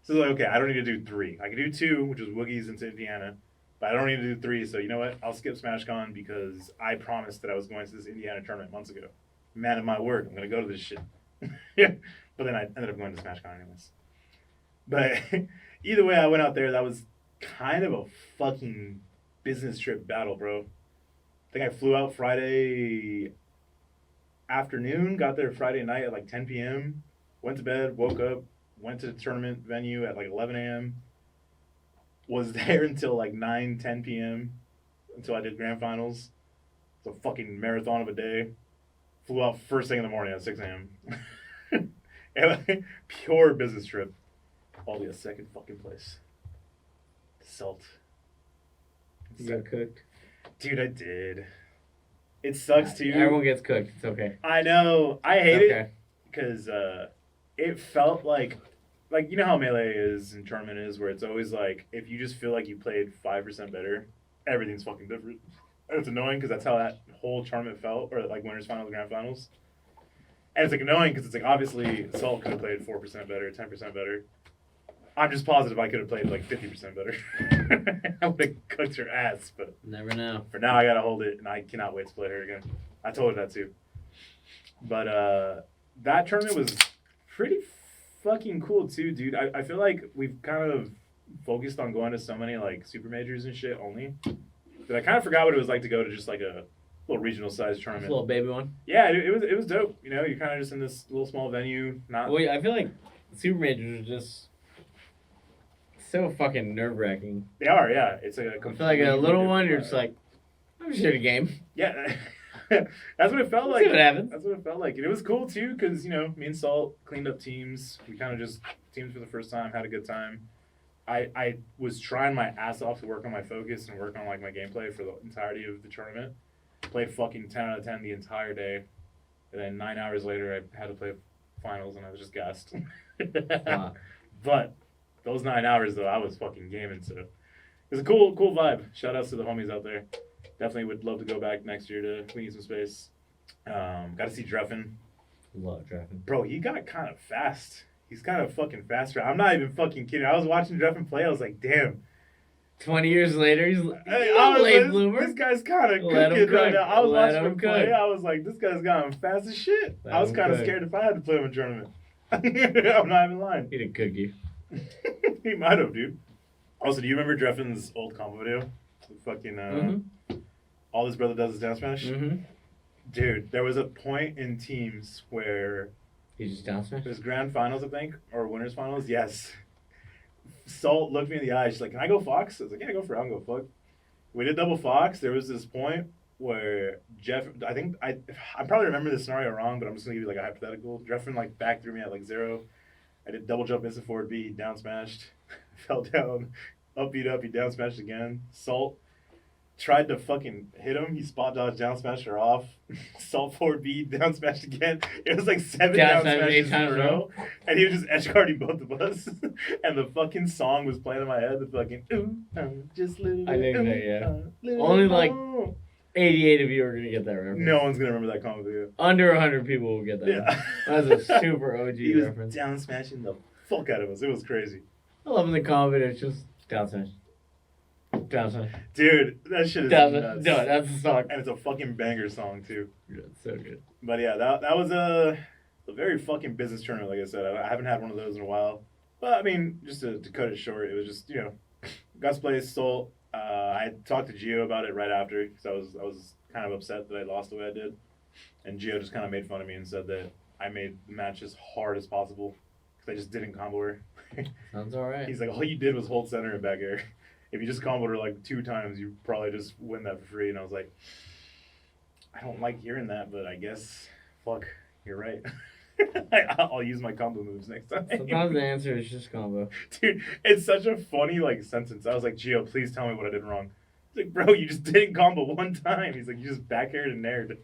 So I was like, okay, I don't need to do 3. I could do 2, which was Woogie's into Indiana, but I don't need to do 3, so you know what? I'll skip SmashCon because I promised that I was going to this Indiana tournament months ago. Man of my word, I'm going to go to this shit. But then I ended up going to SmashCon anyways. But either way, I went out there. That was kind of a fucking business trip battle, bro. I think I flew out Friday afternoon, got there Friday night at like 10 p.m., went to bed, woke up, went to the tournament venue at like 11 a.m., was there until like 9, 10 p.m., until I did grand finals. It's a fucking marathon of a day. Flew out first thing in the morning at 6 a.m. Pure business trip. All the second fucking place. Salt. You got cooked? Dude, I did. It sucks too. Everyone gets cooked. It's okay. I know. I hate it because it felt like you know how Melee is and tournament is, where it's always like if you just feel like you played 5% better, everything's fucking different. And it's annoying because that's how that whole tournament felt, or like winners finals, grand finals. And it's like annoying because it's like obviously Salt could have played 4% better, 10% better. I'm just positive I could have played like 50% better. I would have cooked her ass, but never know. For now, I gotta hold it, and I cannot wait to play her again. I told her that too. But that tournament was pretty fucking cool too, dude. I feel like we've kind of focused on going to so many like super majors and shit only that I kind of forgot what it was like to go to just like a little regional sized tournament. Just a little baby one. Yeah, it was dope. You know, you're kind of just in this little small venue. Not. Well, I feel like super majors are just so fucking nerve wracking. They are, yeah. It's like I feel like a little one, you're just like, I'm just here to game. Yeah. That's what it felt We'll like. see what happens. That's what it felt like. And it was cool too, because me and Salt cleaned up teams. We kind of just teams for the first time, had a good time. I was trying my ass off to work on my focus and work on like my gameplay for the entirety of the tournament. Played fucking 10 out of 10 the entire day. And then 9 hours later I had to play finals and I was just gassed. But those 9 hours though, I was fucking gaming, so it was a cool vibe. Shout outs to the homies out there. Definitely would love to go back next year to clean some space. Got to see Dreffin. Love Dreffin. Bro, he got kind of fast. He's kind of fucking faster. I'm not even fucking kidding. I was watching Dreffin play. I was like, damn. 20 years later, he's Hey, a late bloomer. This guy's kind of Let him cooking right cook. now. I was Let watching him him play. cook. I was like, this guy's gotten fast as shit. Let I was him kind of cook. scared if I had to play him in a tournament. I'm not even lying. He didn't cook you. He might have, dude. Also, do you remember Dreffin's old combo video? Fucking, all his brother does is down smash? Mm-hmm. Dude, there was a point in teams where He just down smash? it was grand finals, I think, or winners finals. Yes. Salt looked me in the eye. She's like, "Can I go Fox?" I was like, "Yeah, go for it. I'll go fuck." We did double Fox. There was this point where Jeff, I probably remember this scenario wrong, but I'm just gonna give you like a hypothetical. Dreffin like back threw me at like 0. I did double jump instant forward B, down smashed, fell down, up beat up, he down smashed again. Salt tried to fucking hit him. He spot dodged, down smashed her off. Salt forward B, down smashed again. It was like 7 down smashes in a row. And he was just edge guarding both of us. And the fucking song was playing in my head. The fucking, just little I bit, think that, yeah. little Only bit, like 88 of you are going to get that reference. No one's going to remember that combo video. Under 100 people will get that. Yeah. That's a super OG He was reference. down smashing the fuck out of us. It was crazy. I love in the comment, it's just down smash. Down smash. Dude, that shit is Down nuts. smash. No, that's the song. And it's a fucking banger song, too. Yeah, it's so good. But yeah, that was a very fucking business tournament, like I said. I haven't had one of those in a while. But, I mean, just to cut it short, it was just, Gus plays Soul. I talked to Gio about it right after, because I was kind of upset that I lost the way I did. And Gio just kind of made fun of me and said that I made the match as hard as possible, because I just didn't combo her. Sounds alright. He's like, all you did was hold center and back air. If you just comboed her like 2 times, you probably just win that for free. And I was like, I don't like hearing that, but I guess, fuck, you're right. I'll use my combo moves next time. Sometimes the answer is just combo. Dude, it's such a funny sentence. I was like, Gio, please tell me what I did wrong. He's like, bro, you just didn't combo 1 time. He's like, you just back aired and nared.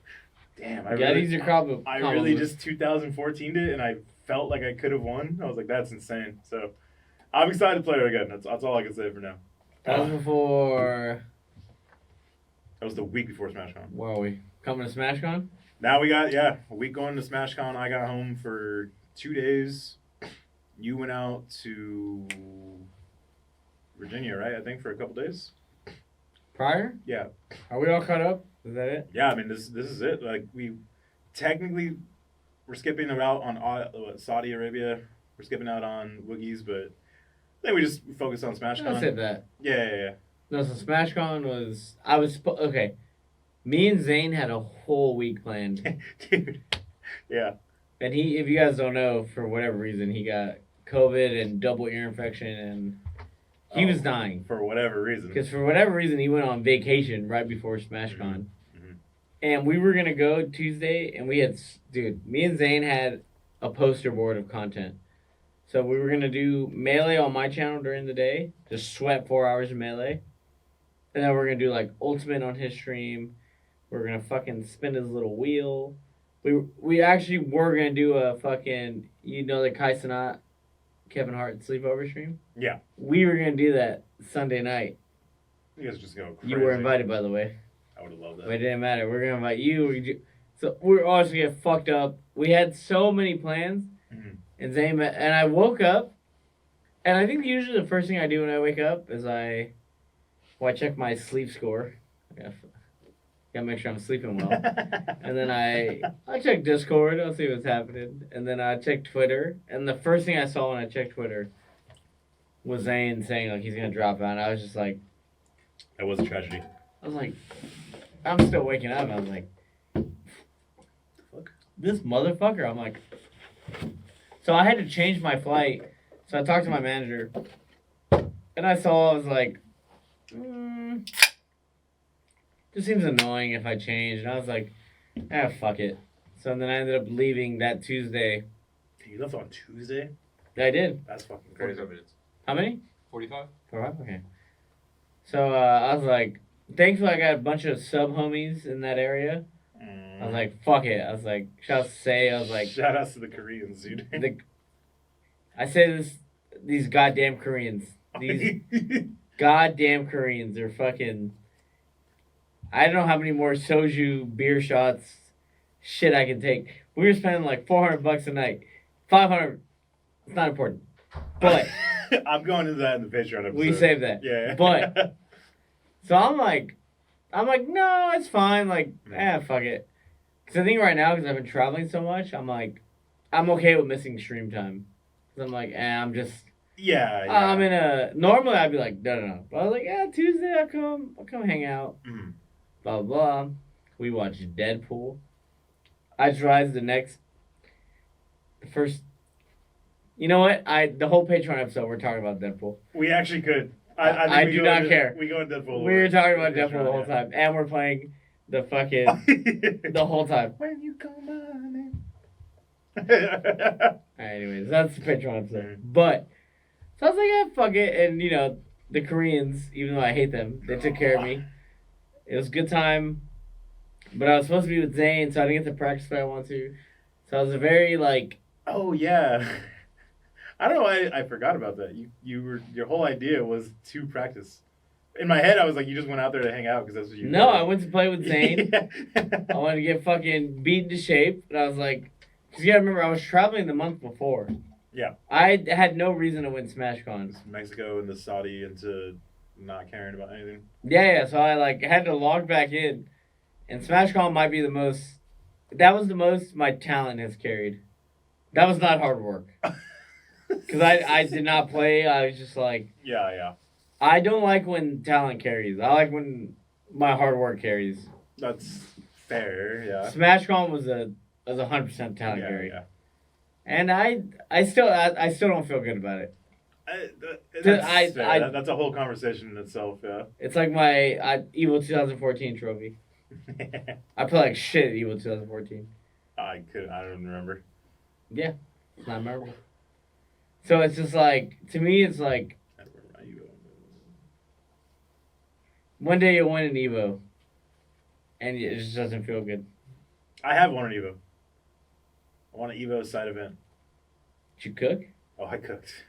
Damn, I Use your combo. I combo really moves. just 2014'd it, and I felt like I could have won. I was like, that's insane. So I'm excited to play her again. That's all I can say for now. That was before. That was the week before SmashCon. Where are we? Coming to SmashCon? Now we got, a week going to SmashCon. I got home for 2 days. You went out to Virginia, right? I think for a couple days. Prior? Yeah. Are we all caught up? Is that it? Yeah, I mean, this is it. Like, we're skipping out on Saudi Arabia. We're skipping out on Woogies, but I think we just focus on SmashCon. I said that. Yeah. No, so SmashCon was. Okay. Me and Zane had a whole week planned. Dude. Yeah. And if you guys don't know, for whatever reason, he got COVID and double ear infection, and he was dying. For whatever reason. Because for whatever reason, he went on vacation right before SmashCon. Mm-hmm. And we were going to go Tuesday, and me and Zane had a poster board of content. So we were going to do Melee on my channel during the day, just sweat 4 hours of Melee. And then we're going to do like Ultimate on his stream. We're going to fucking spin his little wheel. We actually were going to do a fucking, the Kai Cenat, Kevin Hart sleepover stream? Yeah. We were going to do that Sunday night. You guys just go crazy. You were invited, by the way. I would have loved that. But it didn't matter. We're going to invite you. So we're also going to get fucked up. We had so many plans. Mm-hmm. And Zane, and I woke up. And I think usually the first thing I do when I wake up is I check my sleep score. Gotta make sure I'm sleeping well. And then I check Discord. I'll see what's happening. And then I check Twitter. And the first thing I saw when I checked Twitter was Zane saying like he's gonna drop out. And I was just like, that was a tragedy. I was like, I'm still waking up. I was like, fuck? This motherfucker. I'm like, so I had to change my flight. So I talked to my manager. And I was like, this seems annoying if I change. And I was like, fuck it. So then I ended up leaving that Tuesday. You left on Tuesday? I did. That's fucking crazy. 45 minutes. How many? 45? 45? Okay. So I was like, thankfully I got a bunch of sub homies in that area. I was like, fuck it. I was like, shout out to Say. I was like, shout outs to the Koreans, dude. I say these goddamn Koreans. These goddamn Koreans. They're fucking. I don't know how many more soju beer shots shit I can take. We were spending like $400 a night. 500. It's not important. But I'm going into that in the Patreon episode. we saved that. Yeah. But so I'm like, no, it's fine. Like, fuck it. Because I think right now, because I've been traveling so much, I'm like, I'm okay with missing stream time. Because I'm like, I'm just. Yeah. I'm in a. Normally, I'd be like, no. But I was like, Tuesday, I'll come hang out. Mm. Blah, blah, blah. We watched Deadpool. I tried the first. You know what? The whole Patreon episode, we're talking about Deadpool. We actually could. I do not care. We go into Deadpool. We were talking about Deadpool the whole time. And we're playing the fucking. the whole time. When you call my name. Alright, anyways, that's the Patreon episode. But, so I was like, fuck it. And, the Koreans, even though I hate them, they took care of me. It was a good time. But I was supposed to be with Zane, so I didn't get to practice what I want to. So I was a very, like... Oh, yeah. I don't know why I forgot about that. Your whole idea was to practice. In my head, I was like, you just went out there to hang out because that's what you No, I went to play with Zane. Yeah. I wanted to get fucking beat into shape. And I was like... Because you gotta remember, I was traveling the month before. Yeah. I had no reason to win SmashCon. Mexico and the Saudi into not caring about anything. Yeah, so I had to log back in. And SmashCon might be the most... That was the most my talent has carried. That was not hard work. Because I did not play. I was just like... Yeah. I don't like when talent carries. I like when my hard work carries. That's fair, yeah. SmashCon was a 100% talent carry. Yeah. And I still don't feel good about it. That's a whole conversation in itself, yeah. It's like my Evo 2014 trophy. I play like shit at Evo 2014. I don't remember. Yeah, it's not memorable. So it's just like, to me, it's like, I don't remember my Evo. one day you'll win an Evo, and it just doesn't feel good. I have won an Evo. I won an Evo side event. Did you cook? Oh, I cooked.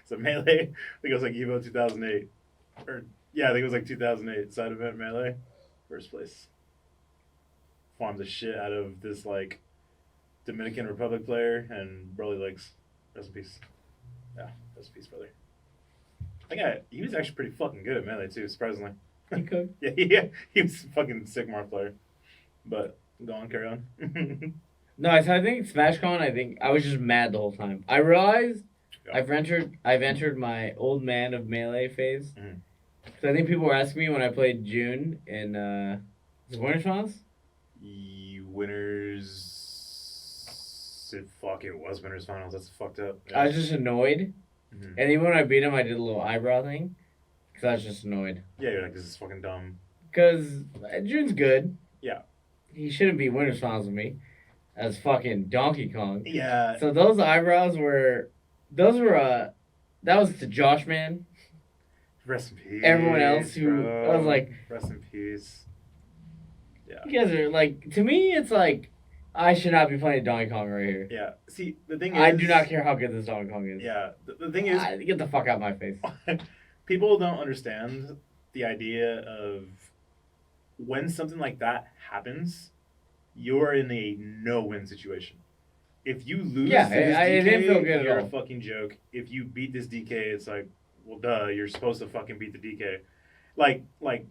So Melee, I think it was like Evo 2008. I think it was like 2008 side event Melee. First place. Farmed the shit out of this like Dominican Republic player and Broly Legs. Rest in peace. Yeah, rest in peace, brother. He was actually pretty fucking good at Melee too, surprisingly. You cook? Yeah, he was a fucking sick Marth player. But go on, carry on. No, so I think SmashCon, I was just mad the whole time. I realized Yeah. I've entered my old man of Melee phase. Mhm. So I think people were asking me when I played June in was it Winners Finals? It was winners finals. That's fucked up. I was just annoyed. Mhm. And even when I beat him, I did a little eyebrow thing. Because I was just annoyed. Yeah, you're like, this is fucking dumb. Because June's good. Yeah. He shouldn't be Winners Finals with me. As fucking Donkey Kong. Yeah. So those eyebrows were... that was to Josh, man. Rest in peace. Everyone else who... bro. I was like... Rest in peace. Yeah. You guys are like... To me, it's like... I should not be playing Donkey Kong right here. Yeah. See, the thing is... I do not care how good this Donkey Kong is. Yeah. The thing is... Get the fuck out of my face. People don't understand the idea of when something like that happens, you're in a no-win situation. If you lose Yeah, to this I DK, didn't feel good at you're all. a fucking joke. If you beat this DK, it's like, well, duh, you're supposed to fucking beat the DK. Like,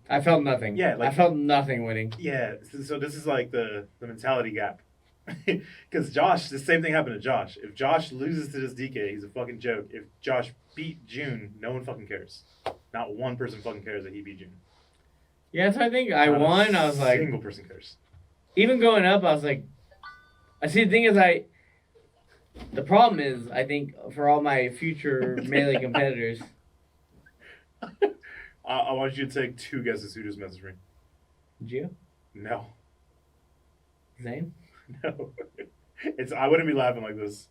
I felt nothing. Yeah, like- I felt nothing winning. yeah, so this is like the mentality gap. Because Josh, the same thing happened to Josh. If Josh loses to this DK, he's a fucking joke. If Josh beat June, no one fucking cares. Not one person fucking cares that he beat June. Yeah, so I think I Not a won. I was like... single person cares. Even going up, I was like... I see, the thing is, the problem is, I think, for all my future Melee competitors... I want you to take two guesses who just messaged me. Gio? No. Zane? No. I wouldn't be laughing like this.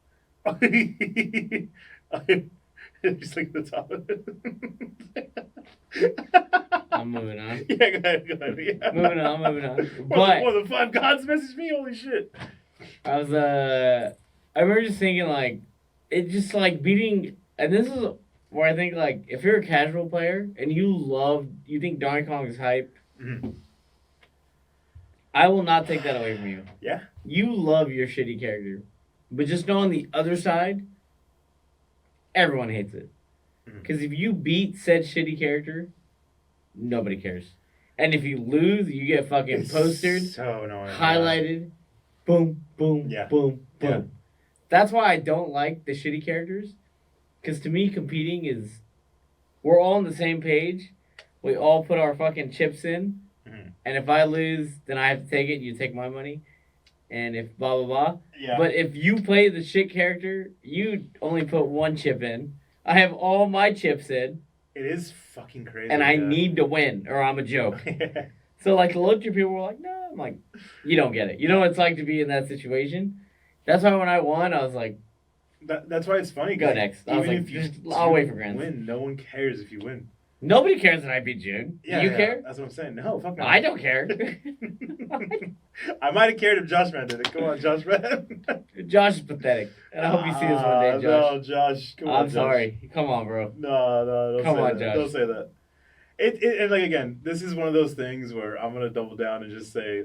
Just like the top of it. I'm moving on. Yeah, go ahead. Yeah. Moving on. But But the five gods messaged me. Holy shit! I was I remember just thinking like, it just like beating, and this is where I think like if you're a casual player and you think Donkey Kong is hype, Mhm. I will not take that away from you. Yeah. You love your shitty character, but just know on the other side, everyone hates it. Mhm. Because if you beat said shitty character, nobody cares. And if you lose, you get fucking It's postered, so annoying. highlighted, boom, boom, Yeah. boom, boom. Yeah. That's why I don't like the shitty characters. Because to me, competing is, we're all on the same page. We all put our fucking chips in. Mhm. And if I lose, then I have to take it. You take my money. And if blah, blah, blah. Yeah. But if you play the shit character, you only put one chip in. I have all my chips in. It is fucking crazy. And I need to win or I'm a joke. So like the low tier people were like, no. I'm like, you don't get it. You know what it's like to be in that situation? That's why when I won, I was like, that's why it's funny. go next. I was Even like, if you I'll wait for Grants. win, no one cares if you win. Nobody cares that I beat June. Yeah, You yeah, care? That's what I'm saying. No, fuck no. I don't care. I might have cared if Josh Man did it. Come on, Josh Man. Josh is pathetic. And I hope you see this one day, Josh. No, Josh. Come on, I'm Josh. sorry. Come on, bro. No, don't Come say on, that. Josh. Don't say that. And like again, this is one of those things where I'm gonna double down and just say,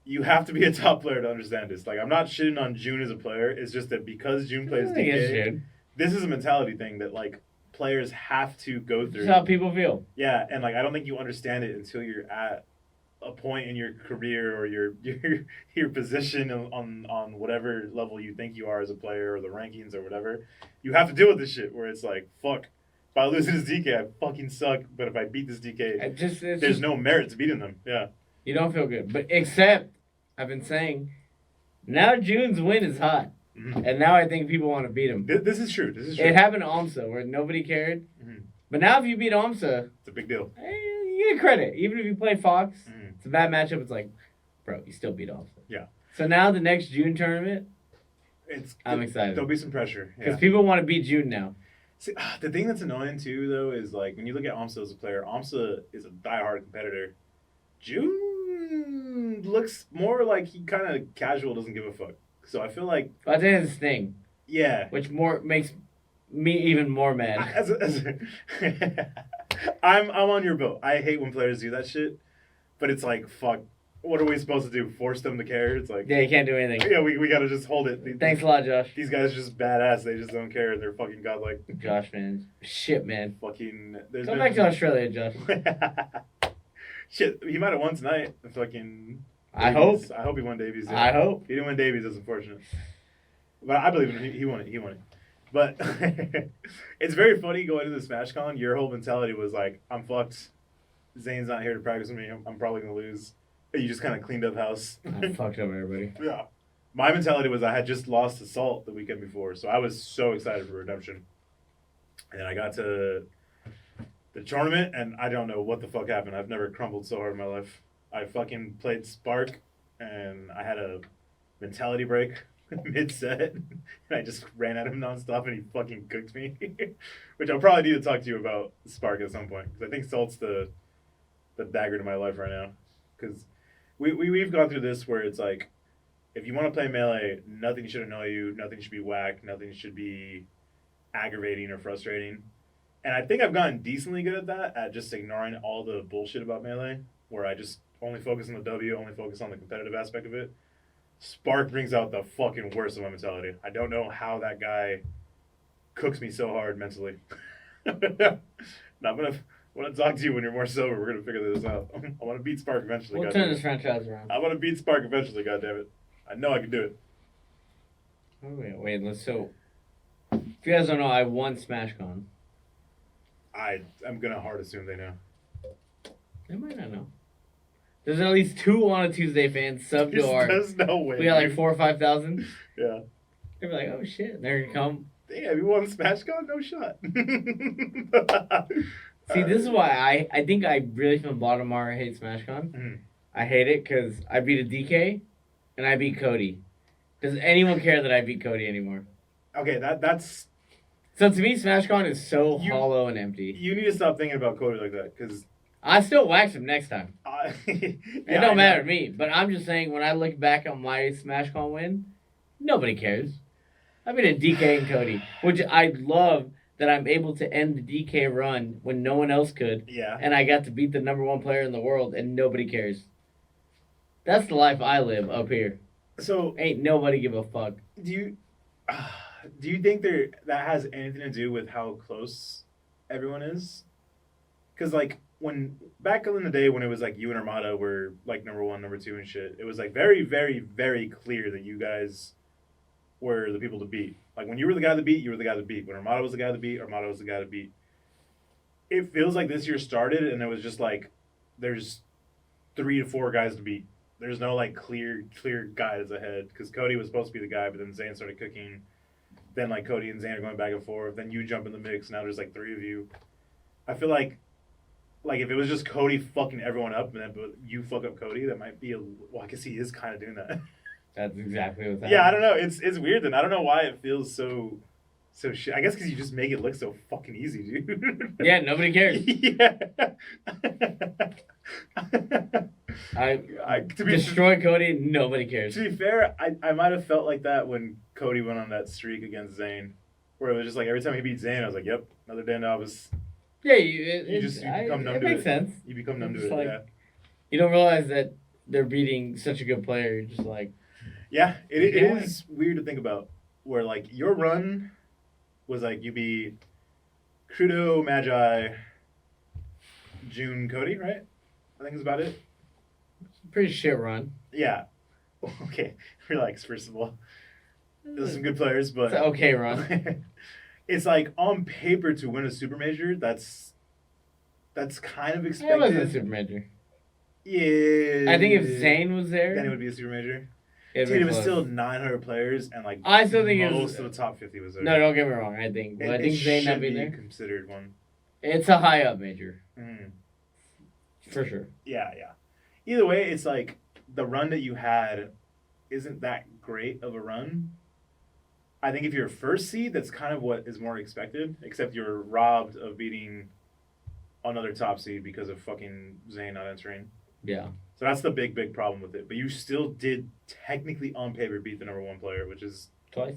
you have to be a top player to understand this. Like I'm not shitting on June as a player. It's just that because June plays I think it's DK, June. this is a mentality thing that like players have to go through. That's how people feel. Yeah, and like I don't think you understand it until you're at a point in your career or your position on whatever level you think you are as a player or the rankings or whatever. You have to deal with this shit where it's like, fuck, if I lose this DK, I fucking suck. But if I beat this DK, there's no merit to beating them. Yeah. You don't feel good. But except, I've been saying, now June's win is hot. Mm-hmm. And now I think people want to beat him. This is true. It happened to Omsa where nobody cared. Mm-hmm. But now if you beat Omsa, it's a big deal. You get credit. Even if you play Fox, it's a bad matchup. It's like, bro, you still beat Omsa. Yeah. So now the next June tournament, I'm excited. There'll be some pressure. Because people want to beat June now. See, the thing that's annoying too, though, is like when you look at Omsa as a player, Omsa is a diehard competitor. June looks more like he kind of casual, doesn't give a fuck. So I feel like I think it's his thing. Yeah. Which makes me even more mad. I'm on your boat. I hate when players do that shit, but it's like fuck. What are we supposed to do? Force them to care? It's like yeah, you can't do anything. Yeah, we gotta just hold it. Thanks a lot, Josh. These guys are just badass. They just don't care. They're fucking godlike. Josh, man, shit, man. Fucking. Come back to Australia, Josh. Shit, he might have won tonight. Fucking. I hope he won Davies. Yeah. I hope he didn't win Davies. That's unfortunate. But I believe in him. He won it. He won it. But it's very funny going into the SmashCon. Your whole mentality was like, I'm fucked. Zane's not here to practice with me. I'm probably gonna lose. You just kind of cleaned up house. I fucked up everybody. Yeah. My mentality was I had just lost to Salt the weekend before, so I was so excited for Redemption. And I got to the tournament, and I don't know what the fuck happened. I've never crumbled so hard in my life. I fucking played Spark, and I had a mentality break mid-set, and I just ran at him nonstop, and he fucking cooked me. Which I'll probably need to talk to you about Spark at some point, because I think Salt's the dagger to my life right now. Because we've gone through this where it's like, if you want to play Melee, nothing should annoy you, nothing should be whack, nothing should be aggravating or frustrating. And I think I've gotten decently good at that, at just ignoring all the bullshit about Melee, where I just only focus on the W, only focus on the competitive aspect of it. Spark brings out the fucking worst of my mentality. I don't know how that guy cooks me so hard mentally. I want to talk to you when you're more sober. We're going to figure this out. I want to beat Spark eventually. We'll turn this franchise around. I want to beat Spark eventually, goddammit. I know I can do it. Wait, so if you guys don't know, I won SmashCon. I'm going to hard assume they know. They might not know. There's at least 2 on a Tuesday fans sub to our. There's no way. We got like 4,000 or 5,000. Yeah. They'd be like, oh shit, they're gonna come. Damn, you won SmashCon? No shot. See, this is why I think I really from the bottom of my heart hate SmashCon. Mhm. I hate it because I beat a DK and I beat Cody. Does anyone care that I beat Cody anymore? Okay, that's So to me, SmashCon is so You- hollow and empty. you need to stop thinking about Cody like that because I still wax him next time. it It don't matter to me. But I'm just saying, when I look back on my SmashCon win, nobody cares. I beat a DK and Cody, which I love that I'm able to end the DK run when no one else could. Yeah. And I got to beat the number one player in the world, and nobody cares. That's the life I live up here. So Ain't nobody give a fuck. do you think that has anything to do with how close everyone is? Because like when back in the day when it was like you and Armada were like number one, number two, and shit, it was like very, very, very clear that you guys were the people to beat. Like when you were the guy to beat, you were the guy to beat. When Armada was the guy to beat, Armada was the guy to beat. It feels like this year started and it was just like there's 3 to 4 guys to beat. There's no like clear guys ahead because Cody was supposed to be the guy, but then Zayn started cooking. Then like Cody and Zayn are going back and forth. Then you jump in the mix. Now there's like 3 of you. I feel like if it was just Cody fucking everyone up and then but you fuck up Cody, that might be I guess he is kind of doing that. That's exactly what's happening. Yeah, I don't know. It's weird then. I don't know why it feels so shit. I guess because you just make it look so fucking easy, dude. Yeah, nobody cares. Yeah. I to be destroy Cody, nobody cares. To be fair, I might have felt like that when Cody went on that streak against Zayn, where it was just like every time he beat Zayn, I was like, "Yep, another day novice." Yeah, You become numb it to makes it. sense. You become numb to It's it. like- Yeah, You don't realize that they're beating such a good player. You're just like, yeah. It Yeah. is weird to think about where like your run was like you beat Crudo, Magi, June, Cody, right? I think it's about it. pretty shit run. Yeah. Okay, relax. First of all, there's some good players, but It's an okay run. it's like on paper to win a super major. That's kind of It wasn't a expected. super major. Yeah. I think if Zayn was there, then it would be a super major. it'd Dude, be it was close. still 900 players, and like I still think it was- most of the top 50 was there. No, don't get me wrong. I think, but I think Zayn not should being be there. considered one. It's a high up major Mm. for sure. Yeah. Either way, it's like the run that you had isn't that great of a run. I think if you're a first seed, that's kind of what is more expected, except you're robbed of beating another top seed because of fucking Zayn not entering. Yeah. So that's the big problem with it. But you still did technically on paper beat the number one player, which is Twice.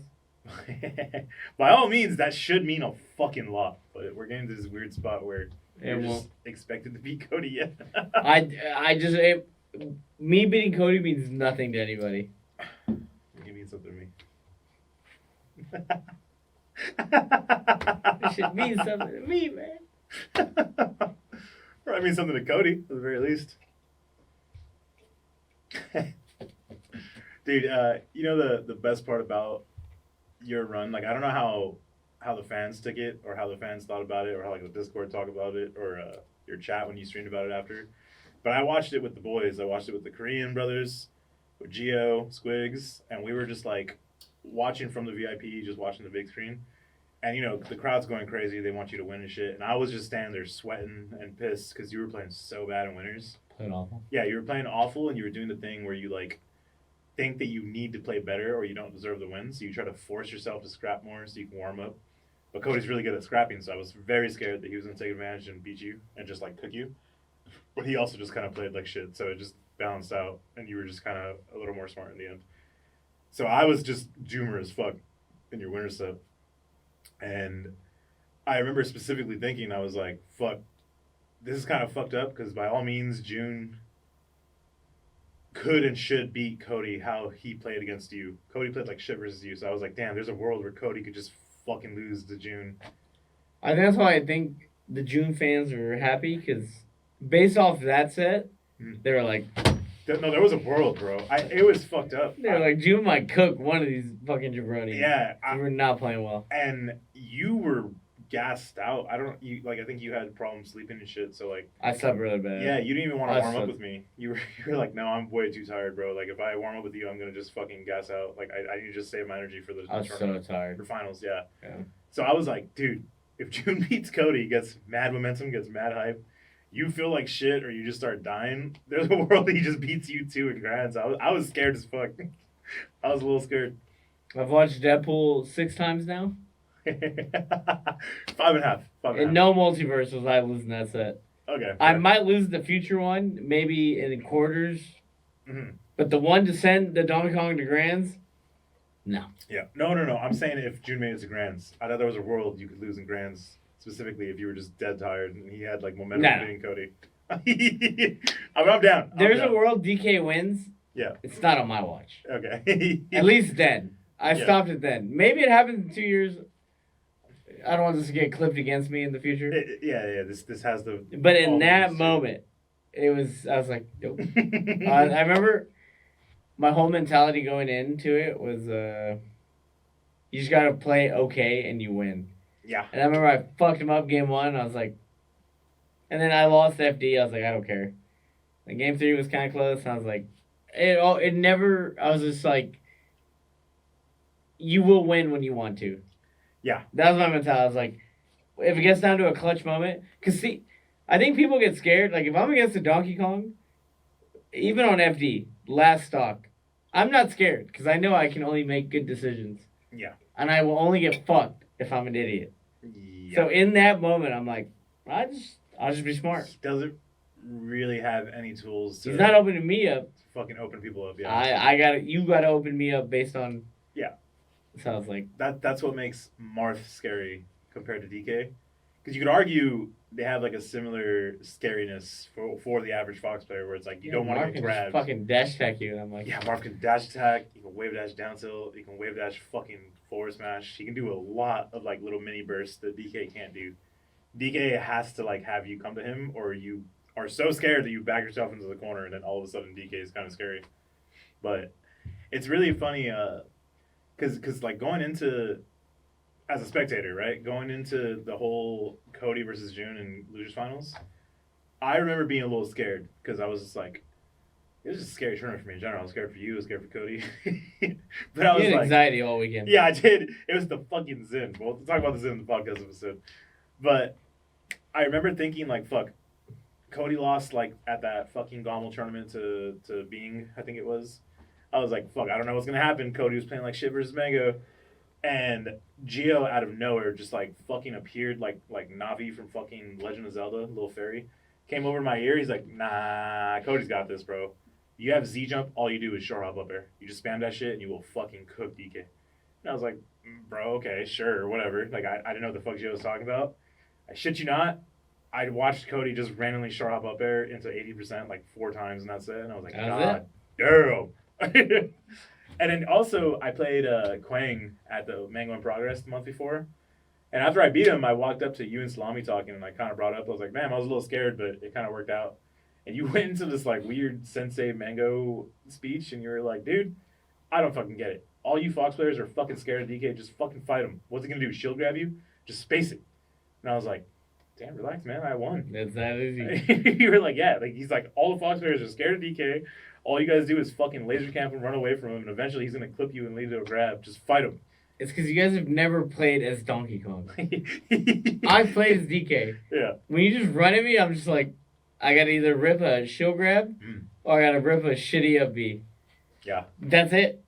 by all means that should mean a fucking lot. But we're getting to this weird spot where you're It just won't. expected to beat Cody yet. Me beating Cody means nothing to anybody. You mean something to me. It should mean something to me, man. Or I mean something to Cody, at the very least. Dude, you know the best part about your run? Like, I don't know how the fans took it, or how the fans thought about it, or how like the Discord talked about it, or your chat when you streamed about it after. But I watched it with the boys. I watched it with the Korean brothers, with Gio, Squigs, and we were just like watching from the VIP, just watching the big screen. And, you know, the crowd's going crazy. They want you to win and shit. And I was just standing there sweating and pissed because you were playing so bad in winners. Playing awful. Yeah, you were playing awful, and you were doing the thing where you, like, think that you need to play better or you don't deserve the win. So you try to force yourself to scrap more so you can warm up. But Cody's really good at scrapping, so I was very scared that he was going to take advantage and beat you and just, like, cook you. But he also just kind of played like shit, so it just balanced out, and you were just kind of a little more smart in the end. So I was just Joomer as fuck in your winter set. And I remember specifically thinking, I was like, fuck, this is kind of fucked up, because by all means, June could and should beat Cody how he played against you. Cody played like shit versus you, so I was like, damn, there's a world where Cody could just fucking lose to June. I think that's why I think the June fans were happy, because based off that set, they were like, No, there was a world, bro. It was fucked up. they were like, June might cook one of these fucking jabronis. Yeah. We were not playing well. And you were gassed out. I think you had problems sleeping and shit, so like I slept really bad. yeah, you didn't even want to I warm up slept- with me. You were like, no, I'm way too tired, bro. Like if I warm up with you, I'm gonna just fucking gas out. Like I need to just save my energy for the I was so tournament. tired. For finals, yeah. Yeah. So I was like, dude, if June beats Cody, gets mad momentum, gets mad hype, you feel like shit or you just start dying, there's a world that he just beats you too and grinds. I was scared as fuck. I was a little scared. I've watched Deadpool 6 times now. 5.5. 5.5. And no multiverse was I losing that set. Okay. I might lose the future one, maybe in quarters. Mm-hmm. But the one to send the Donkey Kong to Grands, no. Yeah. No. I'm saying if June made it to Grands, I thought there was a world you could lose in Grands, specifically if you were just dead tired and he had like momentum beating Cody. I'm down. There's a world DK wins. Yeah. It's not on my watch. Okay. At least then. I stopped it then. Maybe it happens in 2 years. I don't want this to get clipped against me in the future. Yeah. This has the. But in that moment, I was like, nope. I remember my whole mentality going into it was, you just gotta play okay and you win. Yeah. And I remember I fucked him up game 1. I was like, and then I lost FD. I was like, I don't care. And game 3 was kind of close. And I was like, it never. I was just like, you will win when you want to. Yeah. That was my mentality. I was like, if it gets down to a clutch moment, because see, I think people get scared. Like, if I'm against a Donkey Kong, even on FD, last stock, I'm not scared because I know I can only make good decisions. Yeah. And I will only get fucked if I'm an idiot. Yeah. So in that moment, I'm like, I'll just be smart. He doesn't really have any tools to. He's not opening me up. Fucking open people up. Yeah. You gotta open me up based on. Yeah. Sounds like that's what makes Marth scary compared to DK, because you could argue they have like a similar scariness for the average Fox player, where it's like you don't want to get grabbed. Fucking dash attack you, and I'm like, yeah, Marth can dash attack. You can wave dash down tilt. You can wave dash fucking forward smash. He can do a lot of like little mini bursts that DK can't do. DK has to like have you come to him, or you are so scared that you back yourself into the corner, and then all of a sudden DK is kind of scary. But it's really funny. Because like going into, as a spectator, right? Going into the whole Cody versus June and Losers Finals, I remember being a little scared because I was just like, it was just a scary tournament for me in general. I was scared for you. I was scared for Cody. But I was like, anxiety all weekend. Yeah, I did. It was the fucking Zin. We'll talk about the Zin in the podcast episode. But I remember thinking like, fuck, Cody lost like at that fucking Gommel tournament to Bing, I think it was. I was like, fuck, I don't know what's going to happen. Cody was playing like shit versus Mango. And Gio out of nowhere just like fucking appeared like Navi from fucking Legend of Zelda, little fairy. Came over to my ear. He's like, nah, Cody's got this, bro. You have Z jump. All you do is short hop up air. You just spam that shit and you will fucking cook DK. And I was like, bro, okay, sure, whatever. Like, I didn't know what the fuck Gio was talking about. I shit you not. I watched Cody just randomly short hop up air into 80% like 4 times and that's it. And I was like, God damn. And then also I played Quang at the Mango in Progress the month before, and after I beat him I walked up to you and Salami talking and I kind of brought up, I was like, man, I was a little scared but it kind of worked out, and you went into this like weird Sensei Mango speech and you were like, dude, I don't fucking get it. All you Fox players are fucking scared of DK, just fucking fight him. What's he gonna do, shield grab you? Just space it. And I was like, damn, relax, man, I won. That's that easy. You were like, yeah, like he's like, all the Fox players are scared of DK. All you guys do is fucking laser camp him, run away from him, and eventually he's gonna clip you and lead to a grab. Just fight him. It's because you guys have never played as Donkey Kong. I played as DK. Yeah. When you just run at me, I'm just like, I gotta either rip a shield grab or I gotta rip a shitty up B. Yeah. That's it.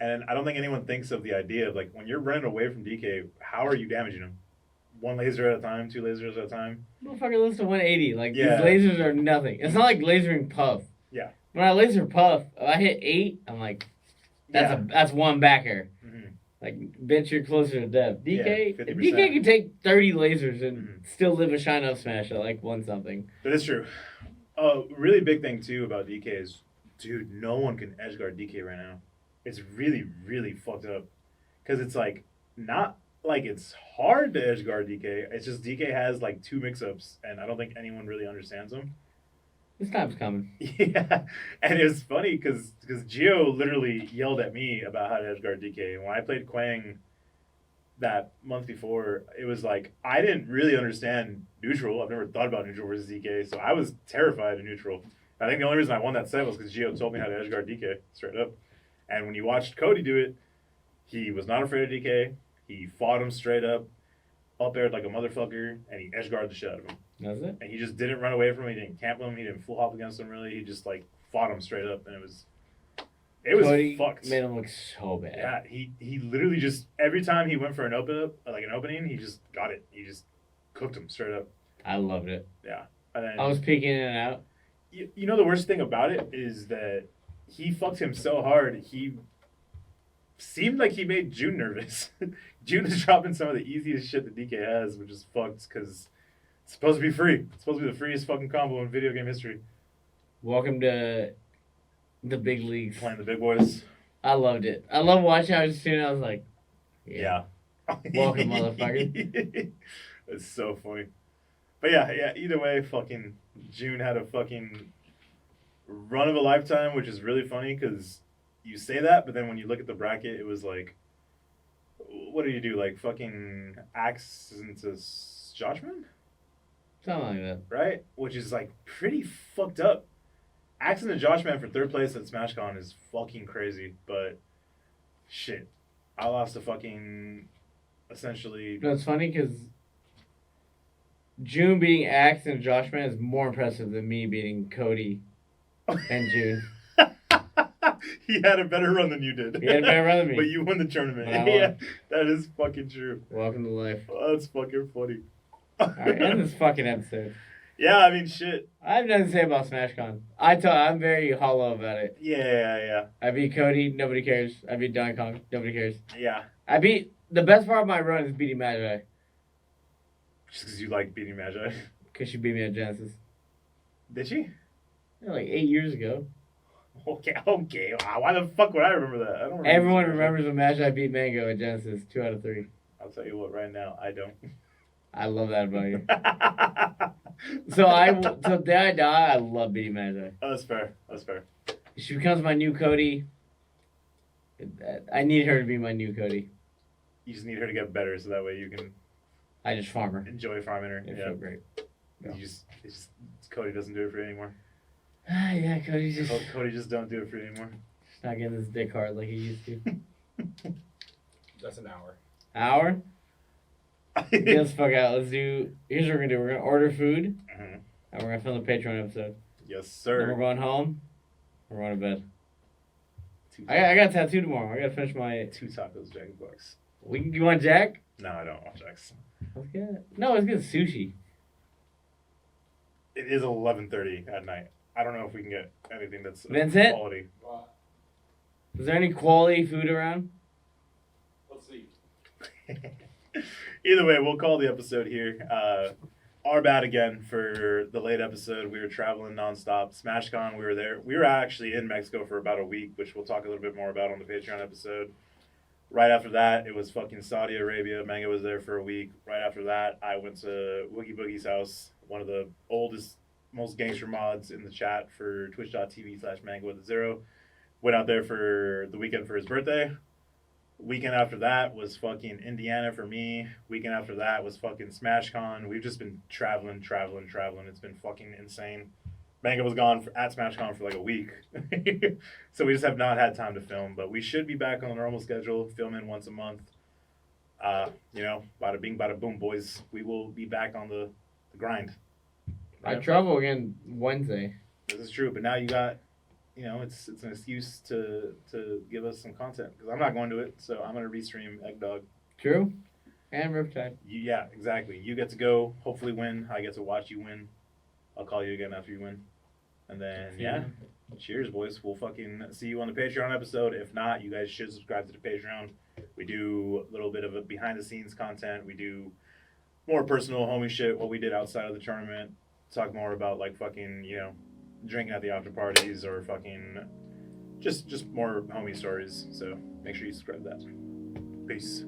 And I don't think anyone thinks of the idea of like when you're running away from DK, how are you damaging him? 1 laser at a time, 2 lasers at a time. Motherfucker lives to 180. Like these lasers are nothing. It's not like lasering Puff. Yeah. When I laser Puff, if I hit 8, I'm like, that's 1 backer. Mm-hmm. Like, bitch, you're closer to death. DK, DK can take 30 lasers and still live a shine up smash at like 1 something. That is true. A really big thing too about DK is, dude, no one can edgeguard DK right now. It's really, really fucked up. Because it's like, not like it's hard to edgeguard DK. It's just DK has like 2 mix-ups, and I don't think anyone really understands them. This time's coming. Yeah, and it was funny because Gio literally yelled at me about how to edgeguard DK. And when I played Quang that month before, it was like, I didn't really understand neutral. I've never thought about neutral versus DK, so I was terrified of neutral. I think the only reason I won that set was because Gio told me how to edgeguard DK, straight up. And when you watched Cody do it, he was not afraid of DK. He fought him straight up. up aired like a motherfucker, and he edge guarded the shit out of him. That's it? And he just didn't run away from him. He didn't camp him. He didn't full hop against him, really. He just, like, fought him straight up, and it was Cody fucked. made him look so bad. Yeah, he literally just, every time he went for an opening, he just got it. He just cooked him straight up. I loved it. Yeah. And then, I was peeking in and out. You know the worst thing about it is that he fucked him so hard, he seemed like he made June nervous. June is dropping some of the easiest shit that DK has, which is fucked because it's supposed to be free. It's supposed to be the freest fucking combo in video game history. Welcome to the big leagues. Playing the big boys. I loved it. I love watching. I was just tuning. I was like, yeah. Welcome, motherfucker. It's so funny. But yeah, either way, fucking June had a fucking run of a lifetime, which is really funny because you say that, but then when you look at the bracket, it was like, what do you do? Like fucking Axe into Joshman? Something like that. Right? Which is like pretty fucked up. Axe into Joshman for third place at SmashCon is fucking crazy, but shit. I lost to fucking essentially. No, it's funny because June beating Axe and Joshman is more impressive than me beating Cody and June. He had a better run than you did. He had a better run than me. But you won the tournament. Yeah, that is fucking true. Welcome to life. Oh, that's fucking funny. Alright, end this fucking episode. Yeah, I mean, shit. I have nothing to say about SmashCon. I'm very hollow about it. Yeah. I beat Cody, nobody cares. I beat Don Kong, nobody cares. Yeah. The best part of my run is beating Magi. Just because you like beating Magi. Because she beat me at Genesis. Did she? Yeah, like 8 years ago. Okay. Why the fuck would I remember that? I don't remember. Everyone remembers when Magi beat Mango at Genesis, 2 out of 3. I'll tell you what, right now, I don't. I love that about you. So day I die, I love beating Magi. Oh, that's fair. She becomes my new Cody. I need her to be my new Cody. You just need her to get better so that way you can I just farm her. enjoy farming her. It's Yeah. so great. Yeah. It's just Cody doesn't do it for you anymore. Yeah, Cody just Cody just don't do it for you anymore. not getting this dick hard like he used to. That's an hour. Hour? Get us fuck out. Here's what we're gonna do. We're gonna order food, Mhm. and we're gonna film the Patreon episode. Yes, Then we're sir. going home. We're going to bed. Two I got a tattoo tomorrow. I gotta finish my. two tacos, Jack in the Box. You want Jack? No, I don't want Jack's. Let's get it. No, let's get sushi. It is 11:30 at night. I don't know if we can get anything that's Vincent? quality. Is there any quality food around? Let's see. Either way, we'll call the episode here. Our bad again for the late episode. We were traveling nonstop. SmashCon, we were there. We were actually in Mexico for about a week, which we'll talk a little bit more about on the Patreon episode. Right after that, it was fucking Saudi Arabia. Mango was there for a week. Right after that, I went to Woogie Boogie's house, one of the oldest, most gangster mods in the chat for twitch.tv/Mango with a zero. Went out there for the weekend for his birthday. Weekend after that was fucking Indiana for me. Weekend after that was fucking SmashCon. We've just been traveling. It's been fucking insane. Mango was gone at SmashCon for like a week. So we just have not had time to film. But we should be back on a normal schedule, filming once a month. Bada bing, bada boom, boys. We will be back on the grind. I travel again Wednesday. This is true, but now you got, it's an excuse to give us some content because I'm not going to it, so I'm gonna restream Egg Dog. True. And Riptide. Yeah, exactly. You get to go, hopefully win. I get to watch you win. I'll call you again after you win, and then cheers, boys. We'll fucking see you on the Patreon episode. If not, you guys should subscribe to the Patreon. We do a little bit of a behind the scenes content. We do more personal homie shit. What we did outside of the tournament. Talk more about like fucking drinking at the after parties or fucking just more homie stories. So make sure you subscribe to that. Peace.